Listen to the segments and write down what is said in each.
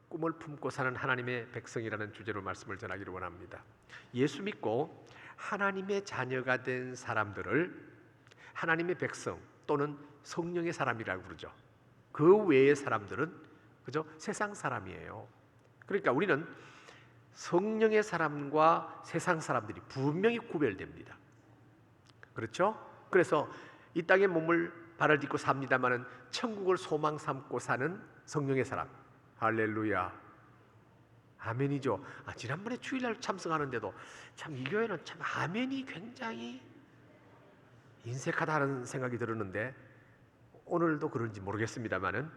꿈을 품고 사는 하나님의 백성이라는 주제로 말씀을 전하기를 원합니다. 예수 믿고 하나님의 자녀가 된 사람들을 하나님의 백성 또는 성령의 사람이라고 부르죠. 그 외의 사람들은 그죠? 세상 사람이에요. 그러니까 우리는 성령의 사람과 세상 사람들이 분명히 구별됩니다. 그렇죠? 그래서 이 땅에 몸을 발을 딛고 삽니다마는 천국을 소망 삼고 사는 성령의 사람. 할렐루야. 아멘이죠. 지난번에 주일날 참석하는데도 참 이 교회는 참 아멘이 굉장히 인색하다는 생각이 들었는데 오늘도 그런지 모르겠습니다만은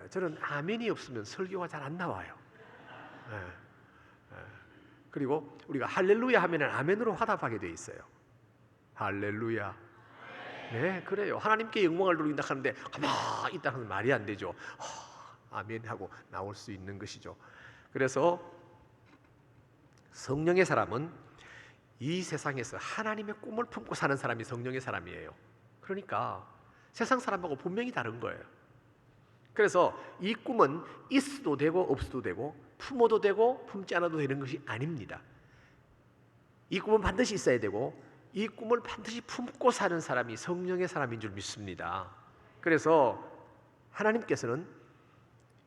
저는 아멘이 없으면 설교가 잘 안 나와요. 그리고 우리가 할렐루야 하면은 아멘으로 화답하게 돼 있어요. 할렐루야. 네, 그래요. 하나님께 영광을 돌린다 하는데 가만히 있다는 말이 안 되죠. 아멘 하고 나올 수 있는 것이죠. 그래서 성령의 사람은 이 세상에서 하나님의 꿈을 품고 사는 사람이 성령의 사람이에요. 그러니까 세상 사람하고 분명히 다른 거예요. 그래서 이 꿈은 있어도 되고 없어도 되고 품어도 되고 품지 않아도 되는 것이 아닙니다. 이 꿈은 반드시 있어야 되고 이 꿈을 반드시 품고 사는 사람이 성령의 사람인 줄 믿습니다. 그래서 하나님께서는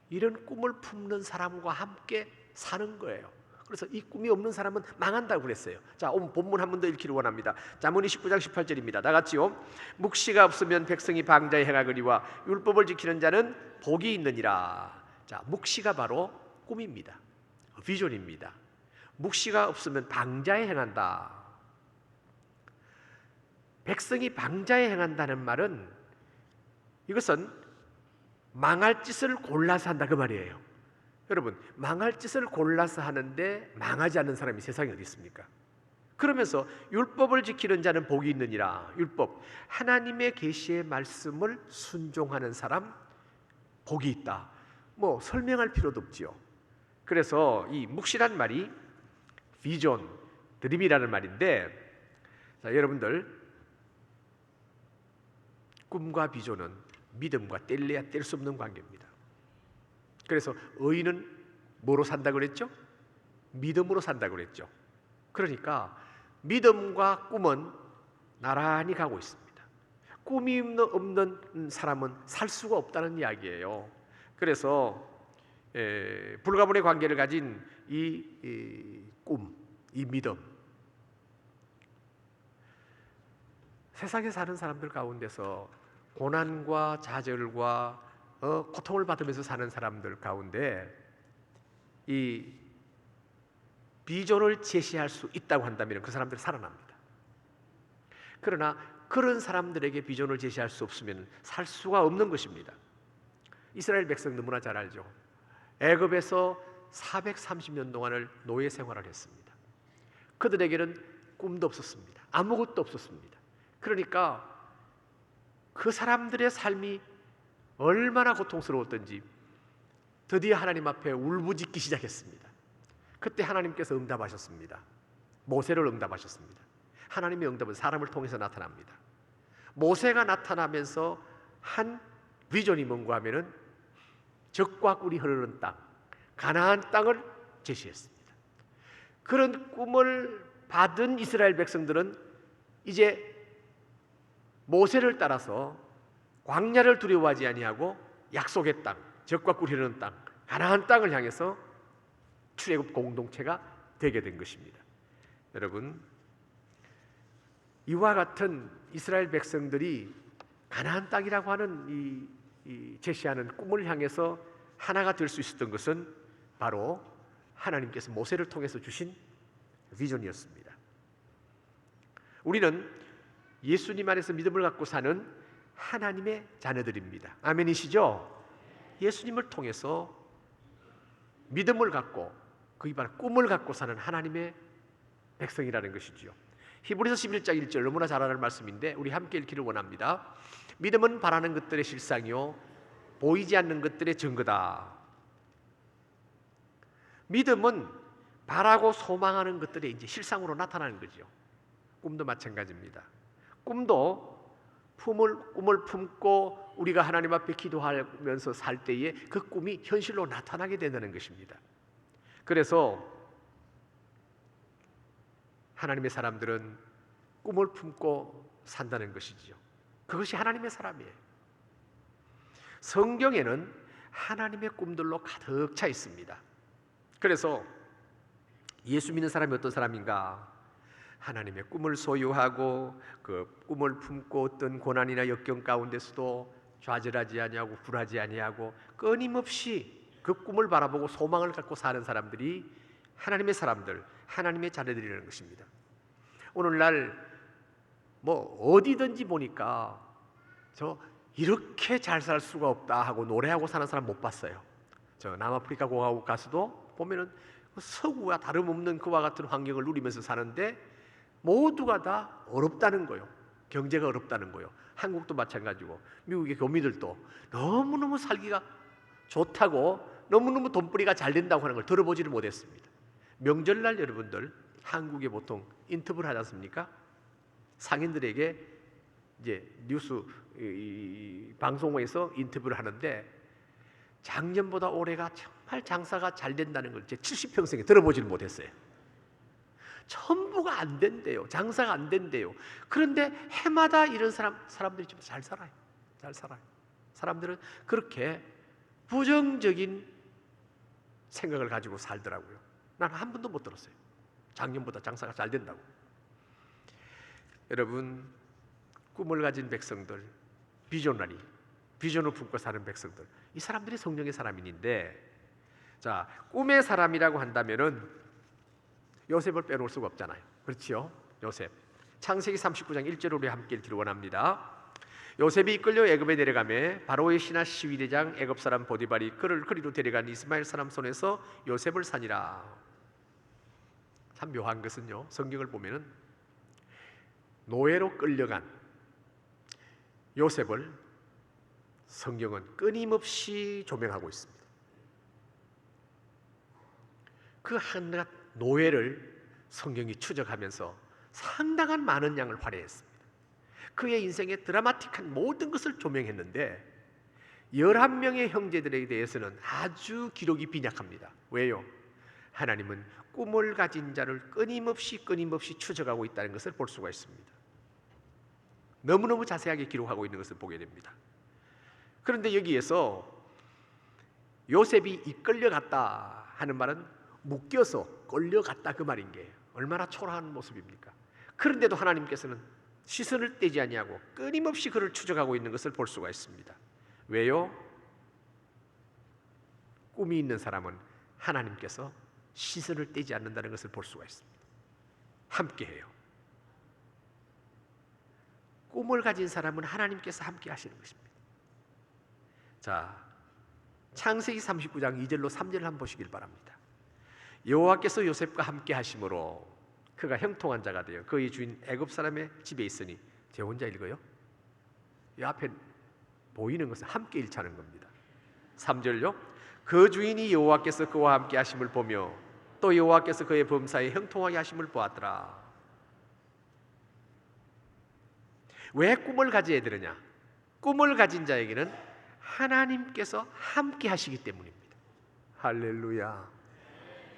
이런 꿈을 품는 사람과 함께 사는 거예요. 그래서 이 꿈이 없는 사람은 망한다고 그랬어요. 자, 오늘 본문 한 번 더 읽기를 원합니다. 잠언이 19장 18절입니다. 다 같이요. 묵시가 없으면 백성이 방자에 행하거니와 율법을 지키는 자는 복이 있느니라. 자, 묵시가 바로 꿈입니다. 비전입니다. 묵시가 없으면 방자에 행한다. 백성이 방자에 행한다는 말은 이것은 망할 짓을 골라서 한다 그 말이에요. 여러분, 망할 짓을 골라서 하는데 망하지 않는 사람이 세상에 어디 있습니까? 그러면서 율법을 지키는 자는 복이 있느니라. 율법, 하나님의 계시의 말씀을 순종하는 사람 복이 있다. 뭐 설명할 필요도 없지요. 그래서 이 묵시란 말이 비전, 드림이라는 말인데, 자, 여러분들 꿈과 비전은 믿음과 뗄래야 뗄 수 없는 관계입니다. 그래서 의인은 뭐로 산다고 그랬죠? 믿음으로 산다고 그랬죠. 그러니까 믿음과 꿈은 나란히 가고 있습니다. 꿈이 없는 사람은 살 수가 없다는 이야기예요. 그래서 불가분의 관계를 가진 이 꿈, 이 믿음, 세상에 사는 사람들 가운데서 고난과 좌절과 고통을 받으면서 사는 사람들 가운데 이 비전을 제시할 수 있다고 한다면 그 사람들은 살아납니다. 그러나 그런 사람들에게 비전을 제시할 수 없으면 살 수가 없는 것입니다. 이스라엘 백성 너무나 잘 알죠. 애굽에서 430년 동안을 노예 생활을 했습니다. 그들에게는 꿈도 없었습니다. 아무것도 없었습니다. 그러니까 그 사람들의 삶이 얼마나 고통스러웠던지 드디어 하나님 앞에 울부짖기 시작했습니다. 그때 하나님께서 응답하셨습니다. 모세를 응답하셨습니다. 하나님의 응답은 사람을 통해서 나타납니다. 모세가 나타나면서 한 비전이 뭔가 하면은 젖과 꿀이 흐르는 땅, 가나안 땅을 제시했습니다. 그런 꿈을 받은 이스라엘 백성들은 이제 모세를 따라서 광야를 두려워하지 아니하고 약속의 땅, 젖과 꿀이 흐르는 땅, 가나안 땅을 향해서 출애굽 공동체가 되게 된 것입니다. 여러분, 이와 같은 이스라엘 백성들이 가나안 땅이라고 하는 이 제시하는 꿈을 향해서 하나가 될 수 있었던 것은 바로 하나님께서 모세를 통해서 주신 비전이었습니다. 우리는 예수님 안에서 믿음을 갖고 사는 하나님의 자녀들입니다. 아멘이시죠? 예수님을 통해서 믿음을 갖고 그게 바로 꿈을 갖고 사는 하나님의 백성이라는 것이지요. 히브리서 11장 1절 너무나 잘 아는 말씀인데 우리 함께 읽기를 원합니다. 믿음은 바라는 것들의 실상이요 보이지 않는 것들의 증거다. 믿음은 바라고 소망하는 것들의 이제 실상으로 나타나는 거죠. 꿈도 마찬가지입니다. 꿈도 꿈을 품고 우리가 하나님 앞에 기도하면서 살 때에 그 꿈이 현실로 나타나게 된다는 것입니다. 그래서 하나님의 사람들은 꿈을 품고 산다는 것이지요. 그것이 하나님의 사람이에요. 성경에는 하나님의 꿈들로 가득 차 있습니다. 그래서 예수 믿는 사람이 어떤 사람인가? 하나님의 꿈을 소유하고 그 꿈을 품고 어떤 고난이나 역경 가운데서도 좌절하지 아니하고 굴하지 아니하고 끊임없이 그 꿈을 바라보고 소망을 갖고 사는 사람들이 하나님의 사람들, 하나님의 자녀들이라는 것입니다. 오늘날 뭐 어디든지 보니까 저 이렇게 잘 살 수가 없다 하고 노래하고 사는 사람 못 봤어요. 저 남아프리카 공화국 가서도 보면은 서구와 다름없는 그와 같은 환경을 누리면서 사는데 모두가 다 어렵다는 거요. 경제가 어렵다는 거요. 한국도 마찬가지고 미국의 교민들도 너무너무 살기가 좋다고 너무너무 돈벌이가 잘 된다고 하는 걸 들어보지를 못했습니다. 명절날 여러분들 한국에 보통 인터뷰를 하지 않습니까? 상인들에게 이제 뉴스 방송에서 인터뷰를 하는데 작년보다 올해가 정말 장사가 잘 된다는 걸 제 70평생에 들어보지를 못했어요. 전부가 안 된대요. 장사가 안 된대요. 그런데 해마다 이런 사람들이 좀 잘 살아요. 잘 살아요. 사람들은 그렇게 부정적인 생각을 가지고 살더라고요. 나는 한 번도 못 들었어요. 작년보다 장사가 잘 된다고. 여러분, 꿈을 가진 백성들, 비전을 품고 사는 백성들, 이 사람들이 성령의 사람인데, 자, 꿈의 사람이라고 한다면은 요셉을 빼놓을 수가 없잖아요. 그렇지요? 요셉. 창세기 39장 1절 우리 함께 읽기를 원합니다. 요셉이 이끌려 애굽에 내려가매 바로의 신하 시위대장 애굽 사람 보디발이 그를 그리로 데려간 이스마엘 사람 손에서 요셉을 산이라. 참 묘한 것은요, 성경을 보면은 노예로 끌려간 요셉을 성경은 끊임없이 조명하고 있습니다. 그 한낱 노예를 성경이 추적하면서 상당한 많은 양을 활용했습니다. 그의 인생의 드라마틱한 모든 것을 조명했는데 11명의 형제들에 대해서는 아주 기록이 빈약합니다. 왜요? 하나님은 꿈을 가진 자를 끊임없이 추적하고 있다는 것을 볼 수가 있습니다. 너무너무 자세하게 기록하고 있는 것을 보게 됩니다. 그런데 여기에서 요셉이 이끌려갔다 하는 말은 묶여서 끌려갔다 그 말인 게 얼마나 초라한 모습입니까? 그런데도 하나님께서는 시선을 떼지 아니하고 끊임없이 그를 추적하고 있는 것을 볼 수가 있습니다. 왜요? 꿈이 있는 사람은 하나님께서 시선을 떼지 않는다는 것을 볼 수가 있습니다. 함께해요. 꿈을 가진 사람은 하나님께서 함께 하시는 것입니다. 자, 창세기 39장 2절로 3절을 한번 보시길 바랍니다. 여호와께서 요셉과 함께 하심으로 그가 형통한 자가 되어 그의 주인 애굽 사람의 집에 있으니. 제 혼자 읽어요? 이 앞에 보이는 것은 함께 일치하는 겁니다. 3절요. 그 주인이 여호와께서 그와 함께 하심을 보며 또 여호와께서 그의 범사에 형통하게 하심을 보았더라. 왜 꿈을 가져야 되느냐? 꿈을 가진 자에게는 하나님께서 함께 하시기 때문입니다. 할렐루야.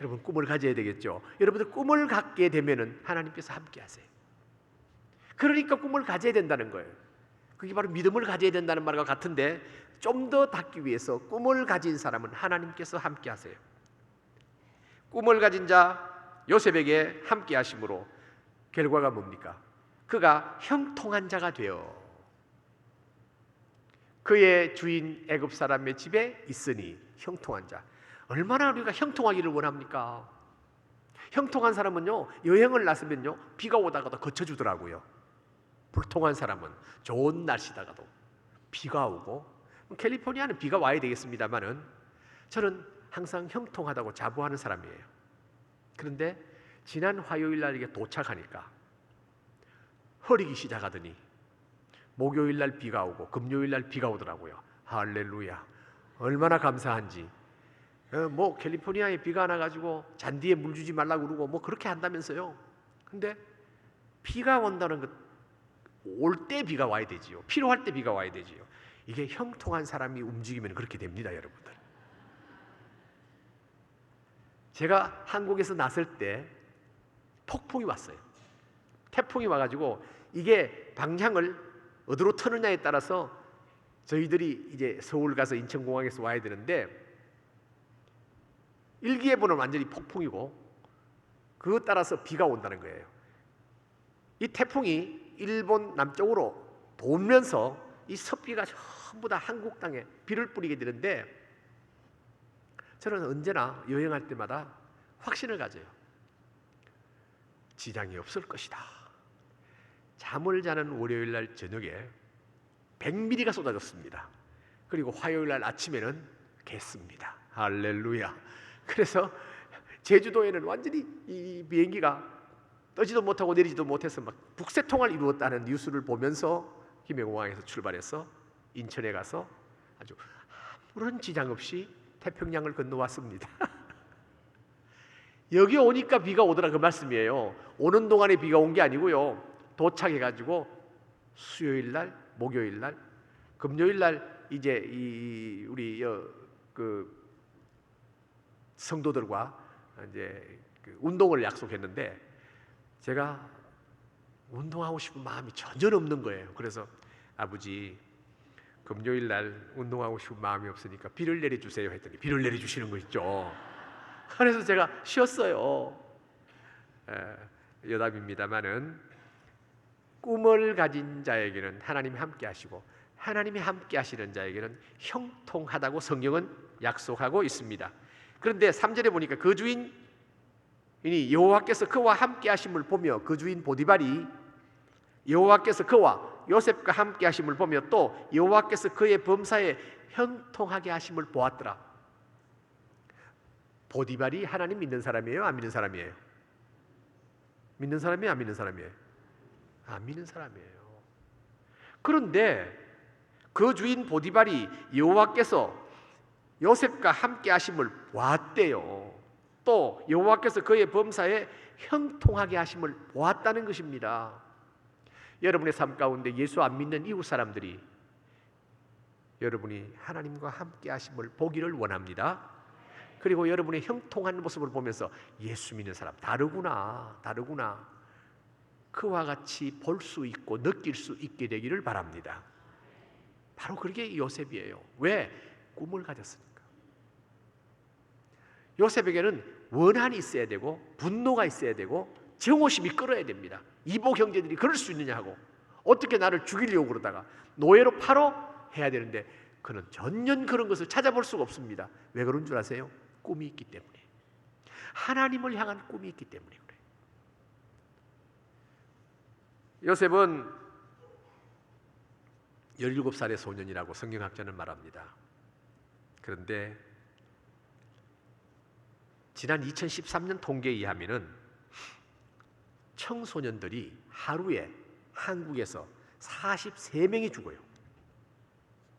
여러분, 꿈을 가져야 되겠죠. 여러분들 꿈을 갖게 되면은 하나님께서 함께 하세요. 그러니까 꿈을 가져야 된다는 거예요. 그게 바로 믿음을 가져야 된다는 말과 같은데 좀 더 닿기 위해서 꿈을 가진 사람은 하나님께서 함께 하세요. 꿈을 가진 자 요셉에게 함께 하심으로 결과가 뭡니까? 그가 형통한 자가 되어 그의 주인 애굽 사람의 집에 있으니. 형통한 자. 얼마나 우리가 형통하기를 원합니까? 형통한 사람은요, 여행을 나서면요 비가 오다가도 그쳐주더라고요. 불통한 사람은 좋은 날씨다가도 비가 오고, 캘리포니아는 비가 와야 되겠습니다만은 저는 항상 형통하다고 자부하는 사람이에요. 그런데 지난 화요일 날 이게 도착하니까 흐리기 시작하더니 목요일 날 비가 오고 금요일 날 비가 오더라고요. 할렐루야. 얼마나 감사한지. 뭐 캘리포니아에 비가 나가지고 잔디에 물 주지 말라고 그러고 뭐 그렇게 한다면서요. 근데 비가 온다는 것 올 때 비가 와야 되지요. 필요할 때 비가 와야 되지요. 이게 형통한 사람이 움직이면 그렇게 됩니다, 여러분들. 제가 한국에서 났을 때 폭풍이 왔어요. 태풍이 와가지고 이게 방향을 어디로 트느냐에 따라서 저희들이 이제 서울 가서 인천공항에서 와야 되는데, 일기예보는 완전히 폭풍이고 그것 따라서 비가 온다는 거예요. 이 태풍이 일본 남쪽으로 돌면서 이 습기가 전부 다 한국 땅에 비를 뿌리게 되는데, 저는 언제나 여행할 때마다 확신을 가져요. 지장이 없을 것이다. 잠을 자는 월요일 날 저녁에 100mm가 쏟아졌습니다. 그리고 화요일 날 아침에는 갰습니다. 할렐루야. 그래서 제주도에는 완전히 이 비행기가 떠지도 못하고 내리지도 못해서 막 북새통을 이루었다는 뉴스를 보면서 김해공항에서 출발해서 인천에 가서 아주 아무런 지장 없이 태평양을 건너왔습니다. 여기 오니까 비가 오더라, 그 말씀이에요. 오는 동안에 비가 온 게 아니고요. 도착해가지고 수요일 날, 목요일 날, 금요일 날 이제 우리 그 성도들과 이제 그 운동을 약속했는데, 제가 운동하고 싶은 마음이 전혀 없는 거예요. 그래서 아버지, 금요일 날 운동하고 싶은 마음이 없으니까 비를 내려주세요 했더니 비를 내려주시는 거 있죠. 그래서 제가 쉬었어요. 여담입니다마는 꿈을 가진 자에게는 하나님이 함께 하시고 하나님이 함께 하시는 자에게는 형통하다고 성경은 약속하고 있습니다. 그런데 3절에 보니까 그 주인이 여호와께서 그와 함께 하심을 보며, 그 주인 보디발이 여호와께서 그와 요셉과 함께 하심을 보며 또 여호와께서 그의 범사에 형통하게 하심을 보았더라. 보디발이 하나님 믿는 사람이에요? 안 믿는 사람이에요? 믿는 사람이에요? 안 믿는 사람이에요? 안 믿는 사람이에요. 그런데 그 주인 보디발이 여호와께서 요셉과 함께 하심을 보았대요. 또 여호와께서 그의 범사에 형통하게 하심을 보았다는 것입니다. 여러분의 삶 가운데 예수 안 믿는 이웃 사람들이 여러분이 하나님과 함께 하심을 보기를 원합니다. 그리고 여러분의 형통한 모습을 보면서 예수 믿는 사람 다르구나, 다르구나, 그와 같이 볼 수 있고 느낄 수 있게 되기를 바랍니다. 바로 그게 요셉이에요. 왜? 꿈을 가졌으니까. 요셉에게는 원한이 있어야 되고 분노가 있어야 되고 정오심이 끓어야 됩니다. 이복 형제들이 그럴 수 있느냐 하고 어떻게 나를 죽이려고 그러다가 노예로 팔어 해야 되는데, 그는 전혀 그런 것을 찾아볼 수가 없습니다. 왜 그런 줄 아세요? 꿈이 있기 때문에. 하나님을 향한 꿈이 있기 때문에 그래요. 요셉은 17살의 소년이라고 성경학자는 말합니다. 그런데 지난 2013년 통계에 의하면 청소년들이 하루에 한국에서 43명이 죽어요.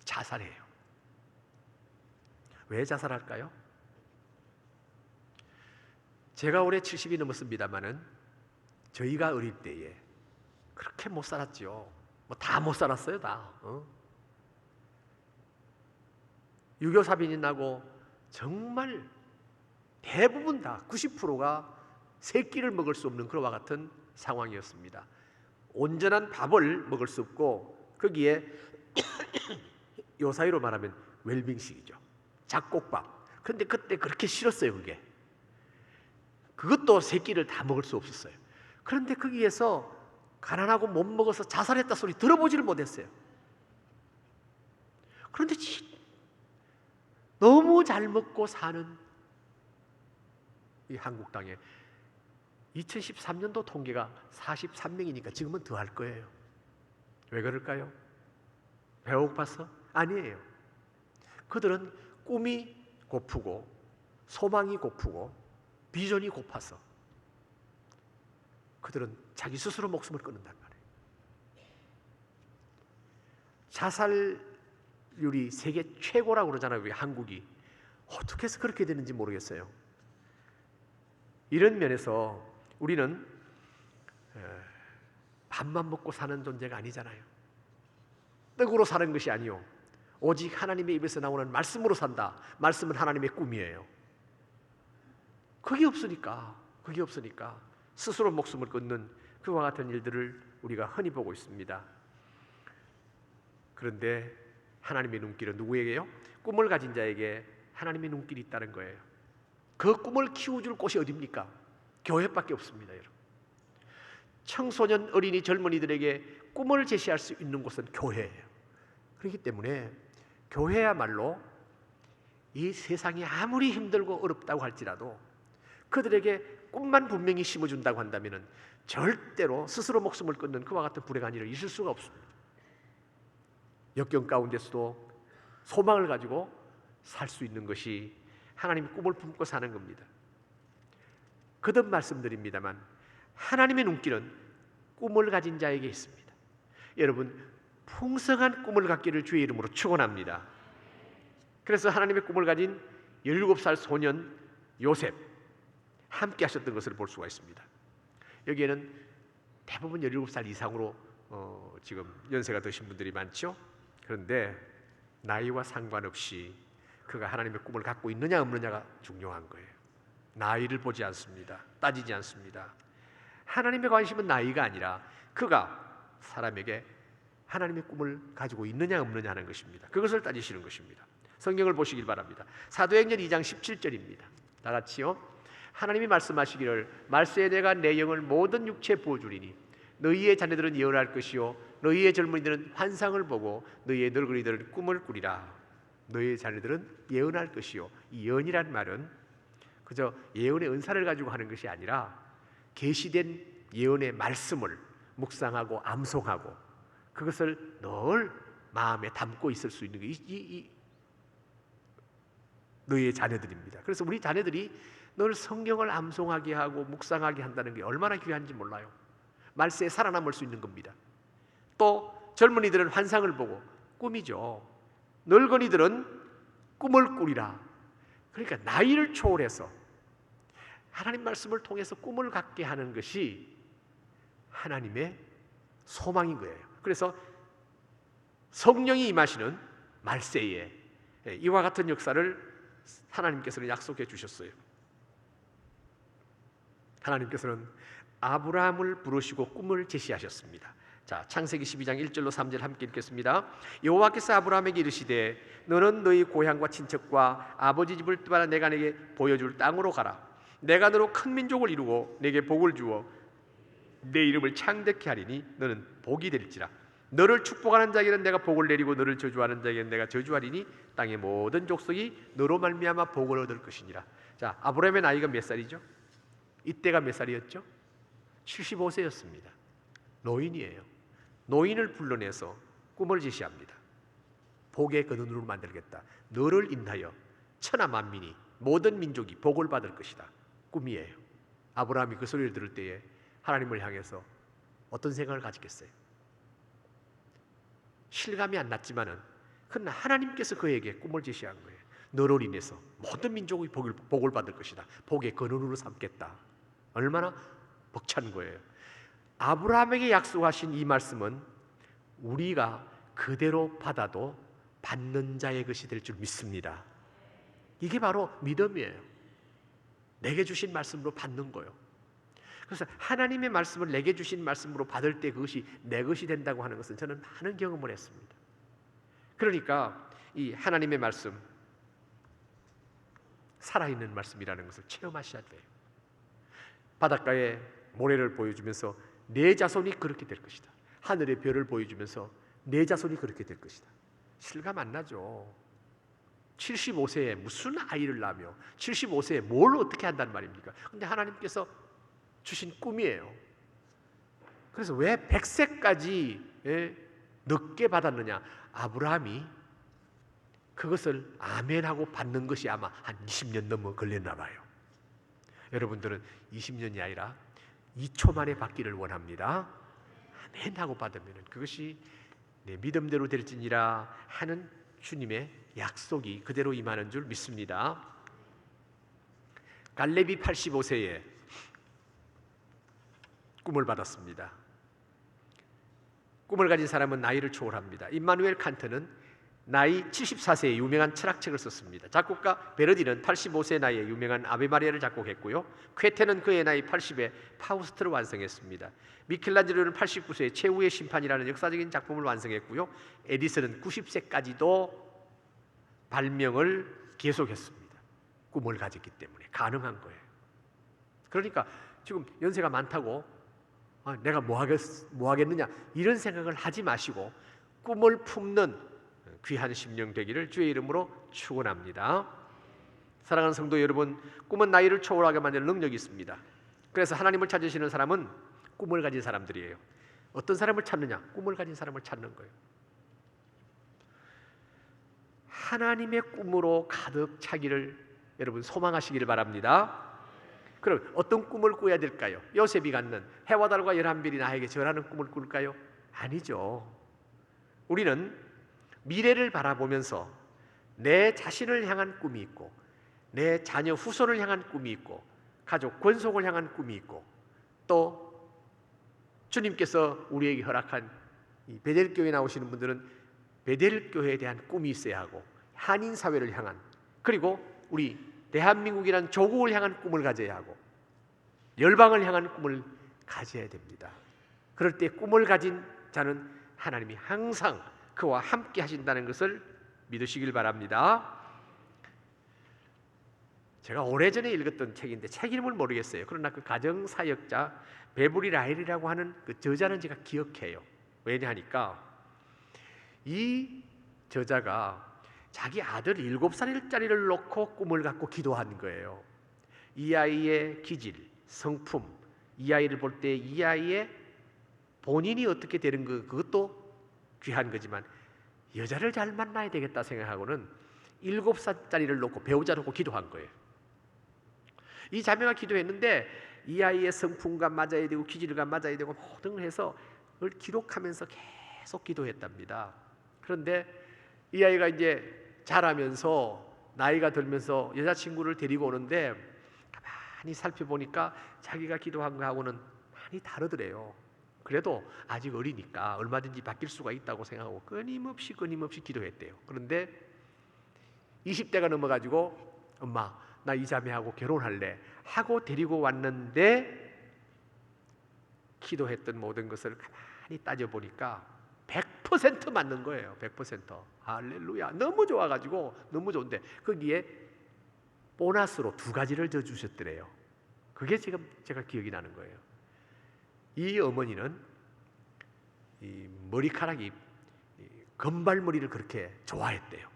자살해요. 왜 자살할까요? 제가 올해 70이 넘었습니다마는 저희가 어릴 때에 그렇게 못 살았죠. 뭐 다 못 살았어요, 다. 6.25 사변이 나고 정말 대부분 다 90%가 세 끼를 먹을 수 없는 그와 같은 상황이었습니다. 온전한 밥을 먹을 수 없고 거기에 요 사이로 말하면 웰빙식이죠. 잡곡밥. 그런데 그때 그렇게 싫었어요, 그게. 그것도 세 끼를 다 먹을 수 없었어요. 그런데 거기에서 가난하고 못 먹어서 자살했다 소리 들어보지를 못했어요. 그런데 너무 잘 먹고 사는 이 한국 땅에 2013년도 통계가 43명이니까 지금은 더 할 거예요. 왜 그럴까요? 배고파서? 아니에요. 그들은 꿈이 고프고 소망이 고프고 비전이 고파서 그들은 자기 스스로 목숨을 끊는단 말이에요. 자살률이 세계 최고라고 그러잖아요, 우리 한국이. 어떻게 해서 그렇게 되는지 모르겠어요. 이런 면에서 우리는 밥만 먹고 사는 존재가 아니잖아요. 떡으로 사는 것이 아니요, 오직 하나님의 입에서 나오는 말씀으로 산다. 말씀은 하나님의 꿈이에요. 그게 없으니까 스스로 목숨을 끊는 그와 같은 일들을 우리가 흔히 보고 있습니다. 그런데 하나님의 눈길은 누구에게요? 꿈을 가진 자에게 하나님의 눈길이 있다는 거예요. 그 꿈을 키워줄 곳이 어디입니까? 교회밖에 없습니다, 여러분. 청소년, 어린이, 젊은이들에게 꿈을 제시할 수 있는 곳은 교회예요. 그렇기 때문에 교회야말로 이 세상이 아무리 힘들고 어렵다고 할지라도 그들에게 꿈만 분명히 심어준다고 한다면 절대로 스스로 목숨을 끊는 그와 같은 불행한 일은 있을 수가 없습니다. 역경 가운데서도 소망을 가지고 살 수 있는 것이 하나님의 꿈을 품고 사는 겁니다. 거듭 말씀드립니다만 하나님의 눈길은 꿈을 가진 자에게 있습니다. 여러분, 풍성한 꿈을 갖기를 주의 이름으로 축원합니다. 그래서 하나님의 꿈을 가진 17살 소년 요셉 함께 하셨던 것을 볼 수가 있습니다. 여기에는 대부분 17살 이상으로 지금 연세가 드신 분들이 많죠. 그런데 나이와 상관없이 그가 하나님의 꿈을 갖고 있느냐 없느냐가 중요한 거예요. 나이를 보지 않습니다. 따지지 않습니다. 하나님의 관심은 나이가 아니라 그가 사람에게 하나님의 꿈을 가지고 있느냐 없느냐 하는 것입니다. 그것을 따지시는 것입니다. 성경을 보시길 바랍니다. 사도행전 2장 17절입니다. 다 같이요. 하나님이 말씀하시기를 말세에 내가 내 영을 모든 육체에 부어주리니 너희의 자녀들은 예언할 것이요 너희의 젊은이들은 환상을 보고 너희의 늙은이들은 꿈을 꾸리라. 너희의 자녀들은 예언할 것이요. 이 예언이란 말은 그저 예언의 은사를 가지고 하는 것이 아니라 계시된 예언의 말씀을 묵상하고 암송하고 그것을 늘 마음에 담고 있을 수 있는 게 너희의 자녀들입니다. 그래서 우리 자녀들이 늘 성경을 암송하게 하고 묵상하게 한다는 게 얼마나 귀한지 몰라요. 말세에 살아남을 수 있는 겁니다. 또 젊은이들은 환상을 보고 꿈이죠. 늙은이들은 꿈을 꾸리라. 그러니까 나이를 초월해서 하나님 말씀을 통해서 꿈을 갖게 하는 것이 하나님의 소망인 거예요. 그래서 성령이 임하시는 말세에 이와 같은 역사를 하나님께서는 약속해 주셨어요. 하나님께서는 아브라함을 부르시고 꿈을 제시하셨습니다. 자, 창세기 12장 1절로 3절 함께 읽겠습니다. 여호와께서 아브라함에게 이르시되 너는 너희 고향과 친척과 아버지 집을 떠나 내가 내게 보여줄 땅으로 가라. 내가 너로 큰 민족을 이루고 내게 복을 주어 내 이름을 창대케 하리니 너는 복이 될지라. 너를 축복하는 자에게는 내가 복을 내리고 너를 저주하는 자에게는 내가 저주하리니 땅의 모든 족속이 너로 말미암아 복을 얻을 것이니라. 자, 아브라함의 나이가 몇 살이죠? 이때가 몇 살이었죠? 75세였습니다. 노인이에요. 노인을 불러내서 꿈을 제시합니다. 복의 근원으로 만들겠다. 너를 인하여 천하 만민이 모든 민족이 복을 받을 것이다. 꿈이에요. 아브라함이 그 소리를 들을 때에 하나님을 향해서 어떤 생각을 가지겠어요? 실감이 안 났지만은 그러나 하나님께서 그에게 꿈을 제시한 거예요. 너로 인해서 모든 민족이 복을 받을 것이다. 복의 근원으로 삼겠다. 얼마나 벅찬 거예요. 아브라함에게 약속하신 이 말씀은 우리가 그대로 받아도 받는 자의 것이 될 줄 믿습니다. 이게 바로 믿음이에요. 내게 주신 말씀으로 받는 거예요. 그래서 하나님의 말씀을 내게 주신 말씀으로 받을 때 그것이 내 것이 된다고 하는 것은 저는 많은 경험을 했습니다. 그러니까 이 하나님의 말씀, 살아있는 말씀이라는 것을 체험하셔야 돼요. 바닷가에 모래를 보여주면서 내 자손이 그렇게 될 것이다. 하늘의 별을 보여주면서 내 자손이 그렇게 될 것이다. 실감 안 나죠. 75세에 무슨 아이를 낳으며 75세에 뭘 어떻게 한단 말입니까? 근데 하나님께서 주신 꿈이에요. 그래서 왜 100세까지 늦게 받았느냐? 아브라함이 그것을 아멘하고 받는 것이 아마 한 20년 넘어 걸렸나 봐요. 여러분들은 20년이 아니라 2초 만에 받기를 원합니다. 아멘하고 받으면 그것이 내 믿음대로 될지니라 하는 주님의 약속이 그대로 임하는 줄 믿습니다. 갈렙이 85세에 꿈을 받았습니다. 꿈을 가진 사람은 나이를 초월합니다. 임마누엘 칸트는 나이 74세에 유명한 철학책을 썼습니다. 작곡가 베르디는 85세 나이에 유명한 아베 마리아를 작곡했고요. 쾌테는 그의 나이 80에 파우스트를 완성했습니다. 미켈란젤로는 89세에 최후의 심판이라는 역사적인 작품을 완성했고요. 에디슨은 90세까지도 발명을 계속했습니다. 꿈을 가졌기 때문에 가능한 거예요. 그러니까 지금 연세가 많다고 내가 뭐 하겠느냐 이런 생각을 하지 마시고 꿈을 품는 귀한 심령 되기를 주의 이름으로 축원합니다. 사랑하는 성도 여러분, 꿈은 나이를 초월하게 만드는 능력이 있습니다. 그래서 하나님을 찾으시는 사람은 꿈을 가진 사람들이에요. 어떤 사람을 찾느냐? 꿈을 가진 사람을 찾는 거예요. 하나님의 꿈으로 가득 차기를 여러분 소망하시기를 바랍니다. 그럼 어떤 꿈을 꿔야 될까요? 요셉이 갖는 해와 달과 11별이 나에게 절하는 꿈을 꿀까요? 아니죠. 우리는 미래를 바라보면서 내 자신을 향한 꿈이 있고 내 자녀 후손을 향한 꿈이 있고 가족 권속을 향한 꿈이 있고 또 주님께서 우리에게 허락한 이 베델교회에 나오시는 분들은 베델교회에 대한 꿈이 있어야 하고 한인사회를 향한 그리고 우리 대한민국이라는 조국을 향한 꿈을 가져야 하고 열방을 향한 꿈을 가져야 됩니다. 그럴 때 꿈을 가진 자는 하나님이 항상 그와 함께 하신다는 것을 믿으시길 바랍니다. 제가 오래전에 읽었던 책인데 책 이름을 모르겠어요. 그러나 그 가정사역자 베브리 라일이라고 하는 그 저자는 제가 기억해요. 왜냐하니까 이 저자가 자기 아들 7살짜리를 놓고 꿈을 갖고 기도한 거예요. 이 아이의 기질, 성품, 이 아이를 볼 때 이 아이의 본인이 어떻게 되는 그것도 귀한 거지만 여자를 잘 만나야 되겠다 생각하고는 7살짜리를 놓고 배우자를 놓고 기도한 거예요. 이 자매가 기도했는데 이 아이의 성품과 맞아야 되고 기질과 맞아야 되고 모든 걸 해서 그걸 기록하면서 계속 기도했답니다. 그런데 이 아이가 이제 자라면서 나이가 들면서 여자친구를 데리고 오는데 가만히 살펴보니까 자기가 기도한 거하고는 많이 다르더래요. 그래도 아직 어리니까 얼마든지 바뀔 수가 있다고 생각하고 끊임없이 기도했대요. 그런데 20대가 넘어가지고 엄마 나 이 자매하고 결혼할래 하고 데리고 왔는데 기도했던 모든 것을 가만히 따져보니까 100% 맞는 거예요. 100%. 할렐루야. 너무 좋아가지고 너무 좋은데 거기에 보너스로 2가지를 더 주셨더래요. 그게 지금 제가 기억이 나는 거예요. 이 어머니는 이 머리카락이 금발머리를 그렇게 좋아했대요.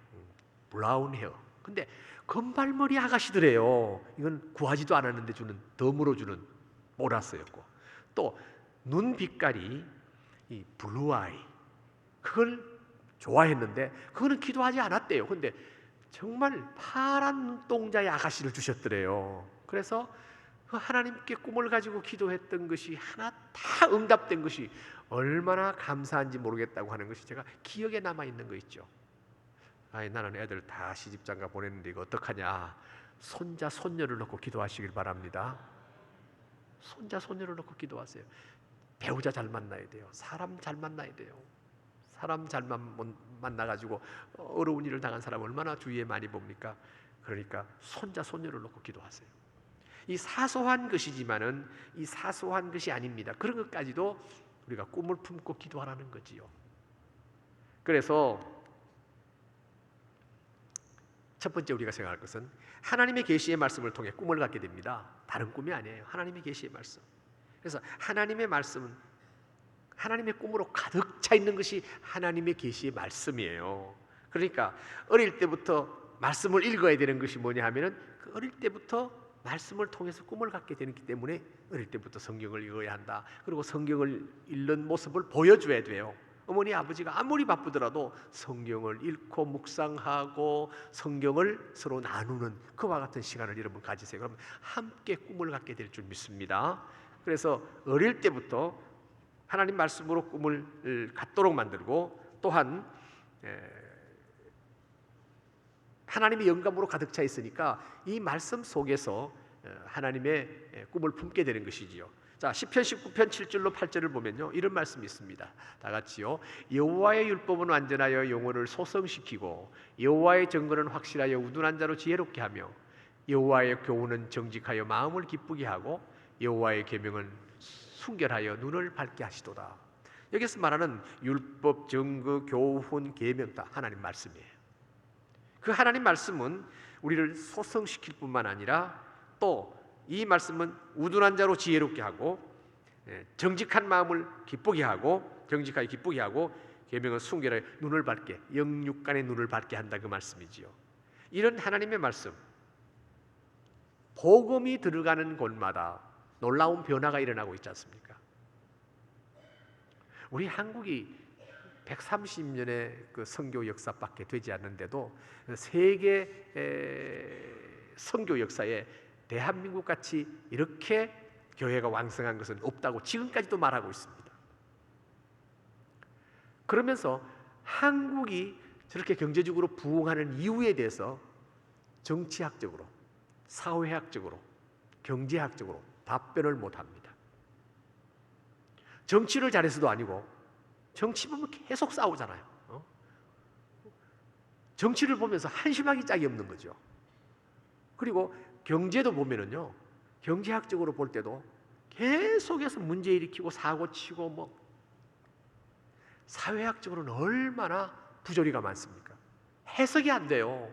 브라운 헤어. 근데 금발머리 아가씨들이에요. 이건 구하지도 않았는데 주는 덤으로 주는 보너스였고 또 눈 빛깔이 이 블루 아이 그걸 좋아했는데 그거는 기도하지 않았대요. 근데 정말 파란 눈동자의 아가씨를 주셨더래요. 그래서 그 하나님께 꿈을 가지고 기도했던 것이 하나 다 응답된 것이 얼마나 감사한지 모르겠다고 하는 것이 제가 기억에 남아있는 거 있죠. 나는 애들 다 시집장가 보냈는데 이거 어떡하냐. 손자 손녀를 놓고 기도하시길 바랍니다. 손자 손녀를 놓고 기도하세요. 배우자 잘 만나야 돼요. 사람 잘 만나야 돼요. 사람 잘 만나가지고 어려운 일을 당한 사람 얼마나 주위에 많이 봅니까? 그러니까 손자 손녀를 놓고 기도하세요. 이 사소한 것이지만은 이 사소한 것이 아닙니다. 그런 것까지도 우리가 꿈을 품고 기도하라는 거지요. 그래서 첫 번째 우리가 생각할 것은 하나님의 계시의 말씀을 통해 꿈을 갖게 됩니다. 다른 꿈이 아니에요. 하나님의 계시의 말씀. 그래서 하나님의 말씀은 하나님의 꿈으로 가득 차 있는 것이 하나님의 계시의 말씀이에요. 그러니까 어릴 때부터 말씀을 읽어야 되는 것이 뭐냐 하면은 그 어릴 때부터 말씀을 통해서 꿈을 갖게 되기 때문에 어릴 때부터 성경을 읽어야 한다. 그리고 성경을 읽는 모습을 보여줘야 돼요. 어머니 아버지가 아무리 바쁘더라도 성경을 읽고 묵상하고 성경을 서로 나누는 그와 같은 시간을 여러분 가지세요. 그러면 함께 꿈을 갖게 될 줄 믿습니다. 그래서 어릴 때부터 하나님 말씀으로 꿈을 갖도록 만들고 또한 하나님의 영감으로 가득 차 있으니까 이 말씀 속에서 하나님의 꿈을 품게 되는 것이지요. 자, 시편 19편 7절로 8절을 보면요, 이런 말씀이 있습니다. 다 같이요. 여호와의 율법은 완전하여 영혼을 소성시키고 여호와의 증거는 확실하여 우둔한 자로 지혜롭게 하며 여호와의 교훈은 정직하여 마음을 기쁘게 하고 여호와의 계명은 순결하여 눈을 밝게 하시도다. 여기서 말하는 율법, 증거, 교훈, 계명 다 하나님 말씀이에요. 그 하나님 말씀은 우리를 소성시킬 뿐만 아니라 또 이 말씀은 우둔한 자로 지혜롭게 하고 정직한 마음을 기쁘게 하고 정직하게 기쁘게 하고 계명은 순결하여 눈을 밝게, 영육간의 눈을 밝게 한다, 그 말씀이지요. 이런 하나님의 말씀, 복음이 들어가는 곳마다 놀라운 변화가 일어나고 있지 않습니까? 우리 한국이 130년의 그 선교 역사밖에 되지 않는데도 세계 선교 역사에 대한민국 같이 이렇게 교회가 왕성한 것은 없다고 지금까지도 말하고 있습니다. 그러면서 한국이 저렇게 경제적으로 부흥하는 이유에 대해서 정치학적으로, 사회학적으로, 경제학적으로 답변을 못합니다. 정치를 잘해서도 아니고, 정치 보면 계속 싸우잖아요. 정치를 보면서 한심하기 짝이 없는 거죠. 그리고 경제도 보면은요, 경제학적으로 볼 때도 계속해서 문제 일으키고 사고 치고 뭐, 사회학적으로는 얼마나 부조리가 많습니까? 해석이 안 돼요.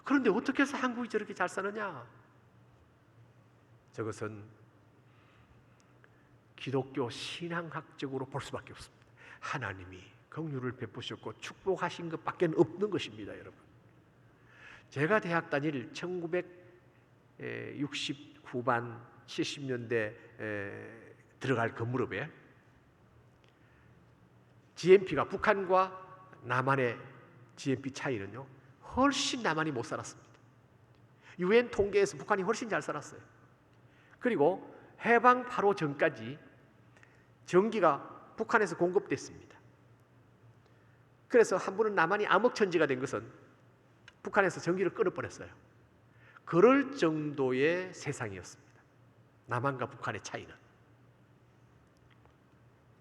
그런데 어떻게 해서 한국이 저렇게 잘 사느냐? 저것은 기독교 신앙학적으로 볼 수밖에 없습니다. 하나님이 긍휼을 베푸셨고 축복하신 것밖에 없는 것입니다, 여러분. 제가 대학 다닐 1960 후반 70년대 들어갈 그 무렵에 GNP가 북한과 남한의 GNP 차이는요, 훨씬 남한이 못 살았습니다. UN 통계에서 북한이 훨씬 잘 살았어요. 그리고 해방 바로 전까지 전기가 북한에서 공급됐습니다. 그래서 한 번은 남한이 암흑천지가 된 것은 북한에서 전기를 끊어버렸어요. 그럴 정도의 세상이었습니다, 남한과 북한의 차이는.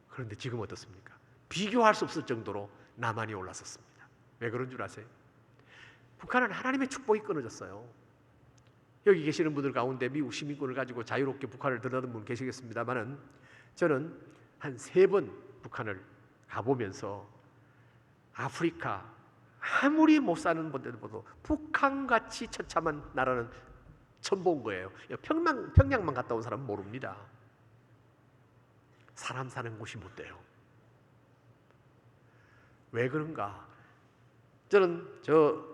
그런데 지금 어떻습니까? 비교할 수 없을 정도로 남한이 올라섰습니다. 왜 그런 줄 아세요? 북한은 하나님의 축복이 끊어졌어요. 여기 계시는 분들 가운데 미국 시민권을 가지고 자유롭게 북한을 들여다보는 분 계시겠습니다만은, 저는 한 3번 북한을 가보면서 아프리카 아무리 못 사는 분들보다 북한같이 처참한 나라는 처음 본 거예요. 평양만 갔다 온 사람은 모릅니다. 사람 사는 곳이 못 돼요. 왜 그런가? 저는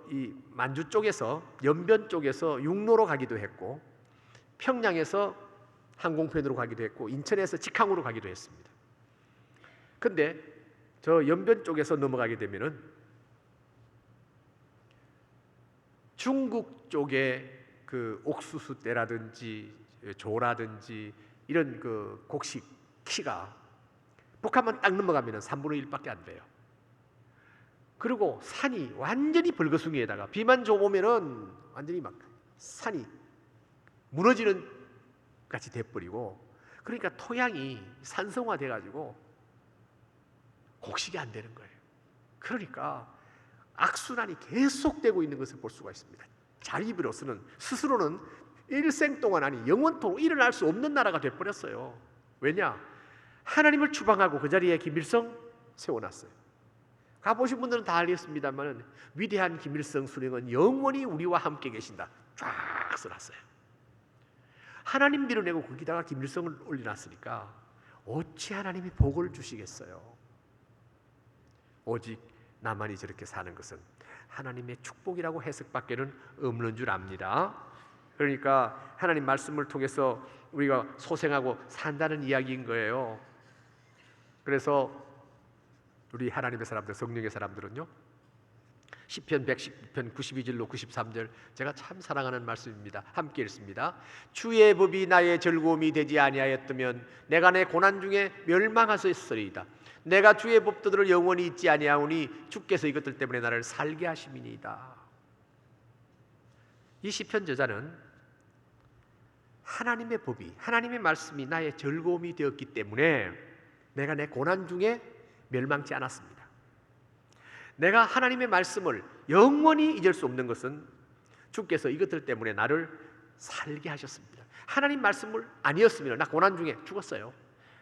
이 만주 쪽에서, 연변 쪽에서 육로로 가기도 했고, 평양에서 항공편으로 가기도 했고, 인천에서 직항으로 가기도 했습니다. 근데 저 연변 쪽에서 넘어가게 되면은 중국 쪽에 그 옥수수 떼라든지 조라든지 이런 그 곡식 키가 북한만 딱 넘어가면은 3분의 1밖에 안 돼요. 그리고 산이 완전히 벌거숭이에다가 비만 좀 오면은 완전히 막 산이 무너지는 같이 돼버리고, 그러니까 토양이 산성화돼 가지고 곡식이 안 되는 거예요. 그러니까 악순환이 계속되고 있는 것을 볼 수가 있습니다. 자립으로서는, 스스로는 일생 동안, 아니 영원토록 일어날 수 없는 나라가 돼버렸어요. 왜냐? 하나님을 추방하고 그 자리에 김일성 세워놨어요. 가보신 분들은 다 알겠습니다만, 위대한 김일성 수령은 영원히 우리와 함께 계신다 쫙 써놨어요. 하나님 밀어내고 거기다가 김일성을 올려놨으니까 어찌 하나님이 복을 주시겠어요? 오직 나만이 저렇게 사는 것은 하나님의 축복이라고 해석밖에는 없는 줄 압니다. 그러니까 하나님 말씀을 통해서 우리가 소생하고 산다는 이야기인 거예요. 그래서 우리 하나님의 사람들, 성령의 사람들은요, 시편 119편 92절로 93절, 제가 참 사랑하는 말씀입니다. 함께 읽습니다. 주의 법이 나의 즐거움이 되지 아니하였다면 내가 내 고난 중에 멸망하였으리이다. 내가 주의 법도들을 영원히 잊지 아니하오니 주께서 이것들 때문에 나를 살게 하심이니이다. 이 시편 저자는 하나님의 법이, 하나님의 말씀이 나의 즐거움이 되었기 때문에 내가 내 고난 중에 멸망치 않았습니다. 내가 하나님의 말씀을 영원히 잊을 수 없는 것은 주께서 이것들 때문에 나를 살게 하셨습니다. 하나님 말씀을 아니었으면 나 고난 중에 죽었어요.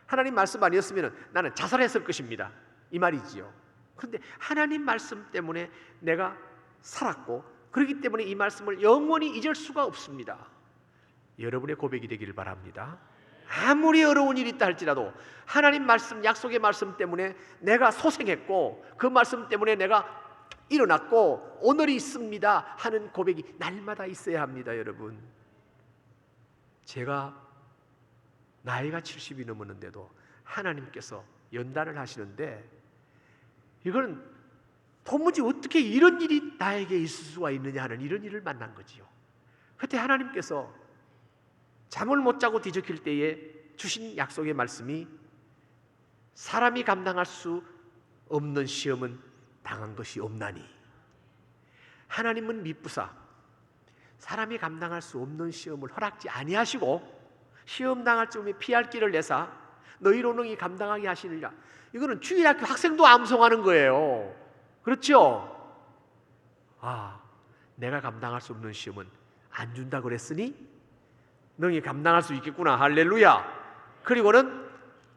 하나님 말씀 아니었으면 나는 자살했을 것입니다. 이 말이지요. 그런데 하나님 말씀 때문에 내가 살았고, 그렇기 때문에 이 말씀을 영원히 잊을 수가 없습니다. 여러분의 고백이 되기를 바랍니다. 아무리 어려운 일이 있다 할지라도 하나님 말씀, 약속의 말씀 때문에 내가 소생했고, 그 말씀 때문에 내가 일어났고 오늘이 있습니다 하는 고백이 날마다 있어야 합니다. 여러분, 제가 나이가 70이 넘었는데도 하나님께서 연단을 하시는데, 이거는 도무지 어떻게 이런 일이 나에게 있을 수가 있느냐 하는 이런 일을 만난 거지요. 그때 하나님께서 잠을 못 자고 뒤척일 때에 주신 약속의 말씀이, 사람이 감당할 수 없는 시험은 당한 것이 없나니, 하나님은 미쁘사 사람이 감당할 수 없는 시험을 허락지 아니하시고 시험 당할 즈음에 피할 길을 내사 너희로 능히 감당하게 하시느니라. 이거는 주일학교 학생도 암송하는 거예요. 그렇죠? 내가 감당할 수 없는 시험은 안 준다 그랬으니 능히 감당할 수 있겠구나. 할렐루야. 그리고는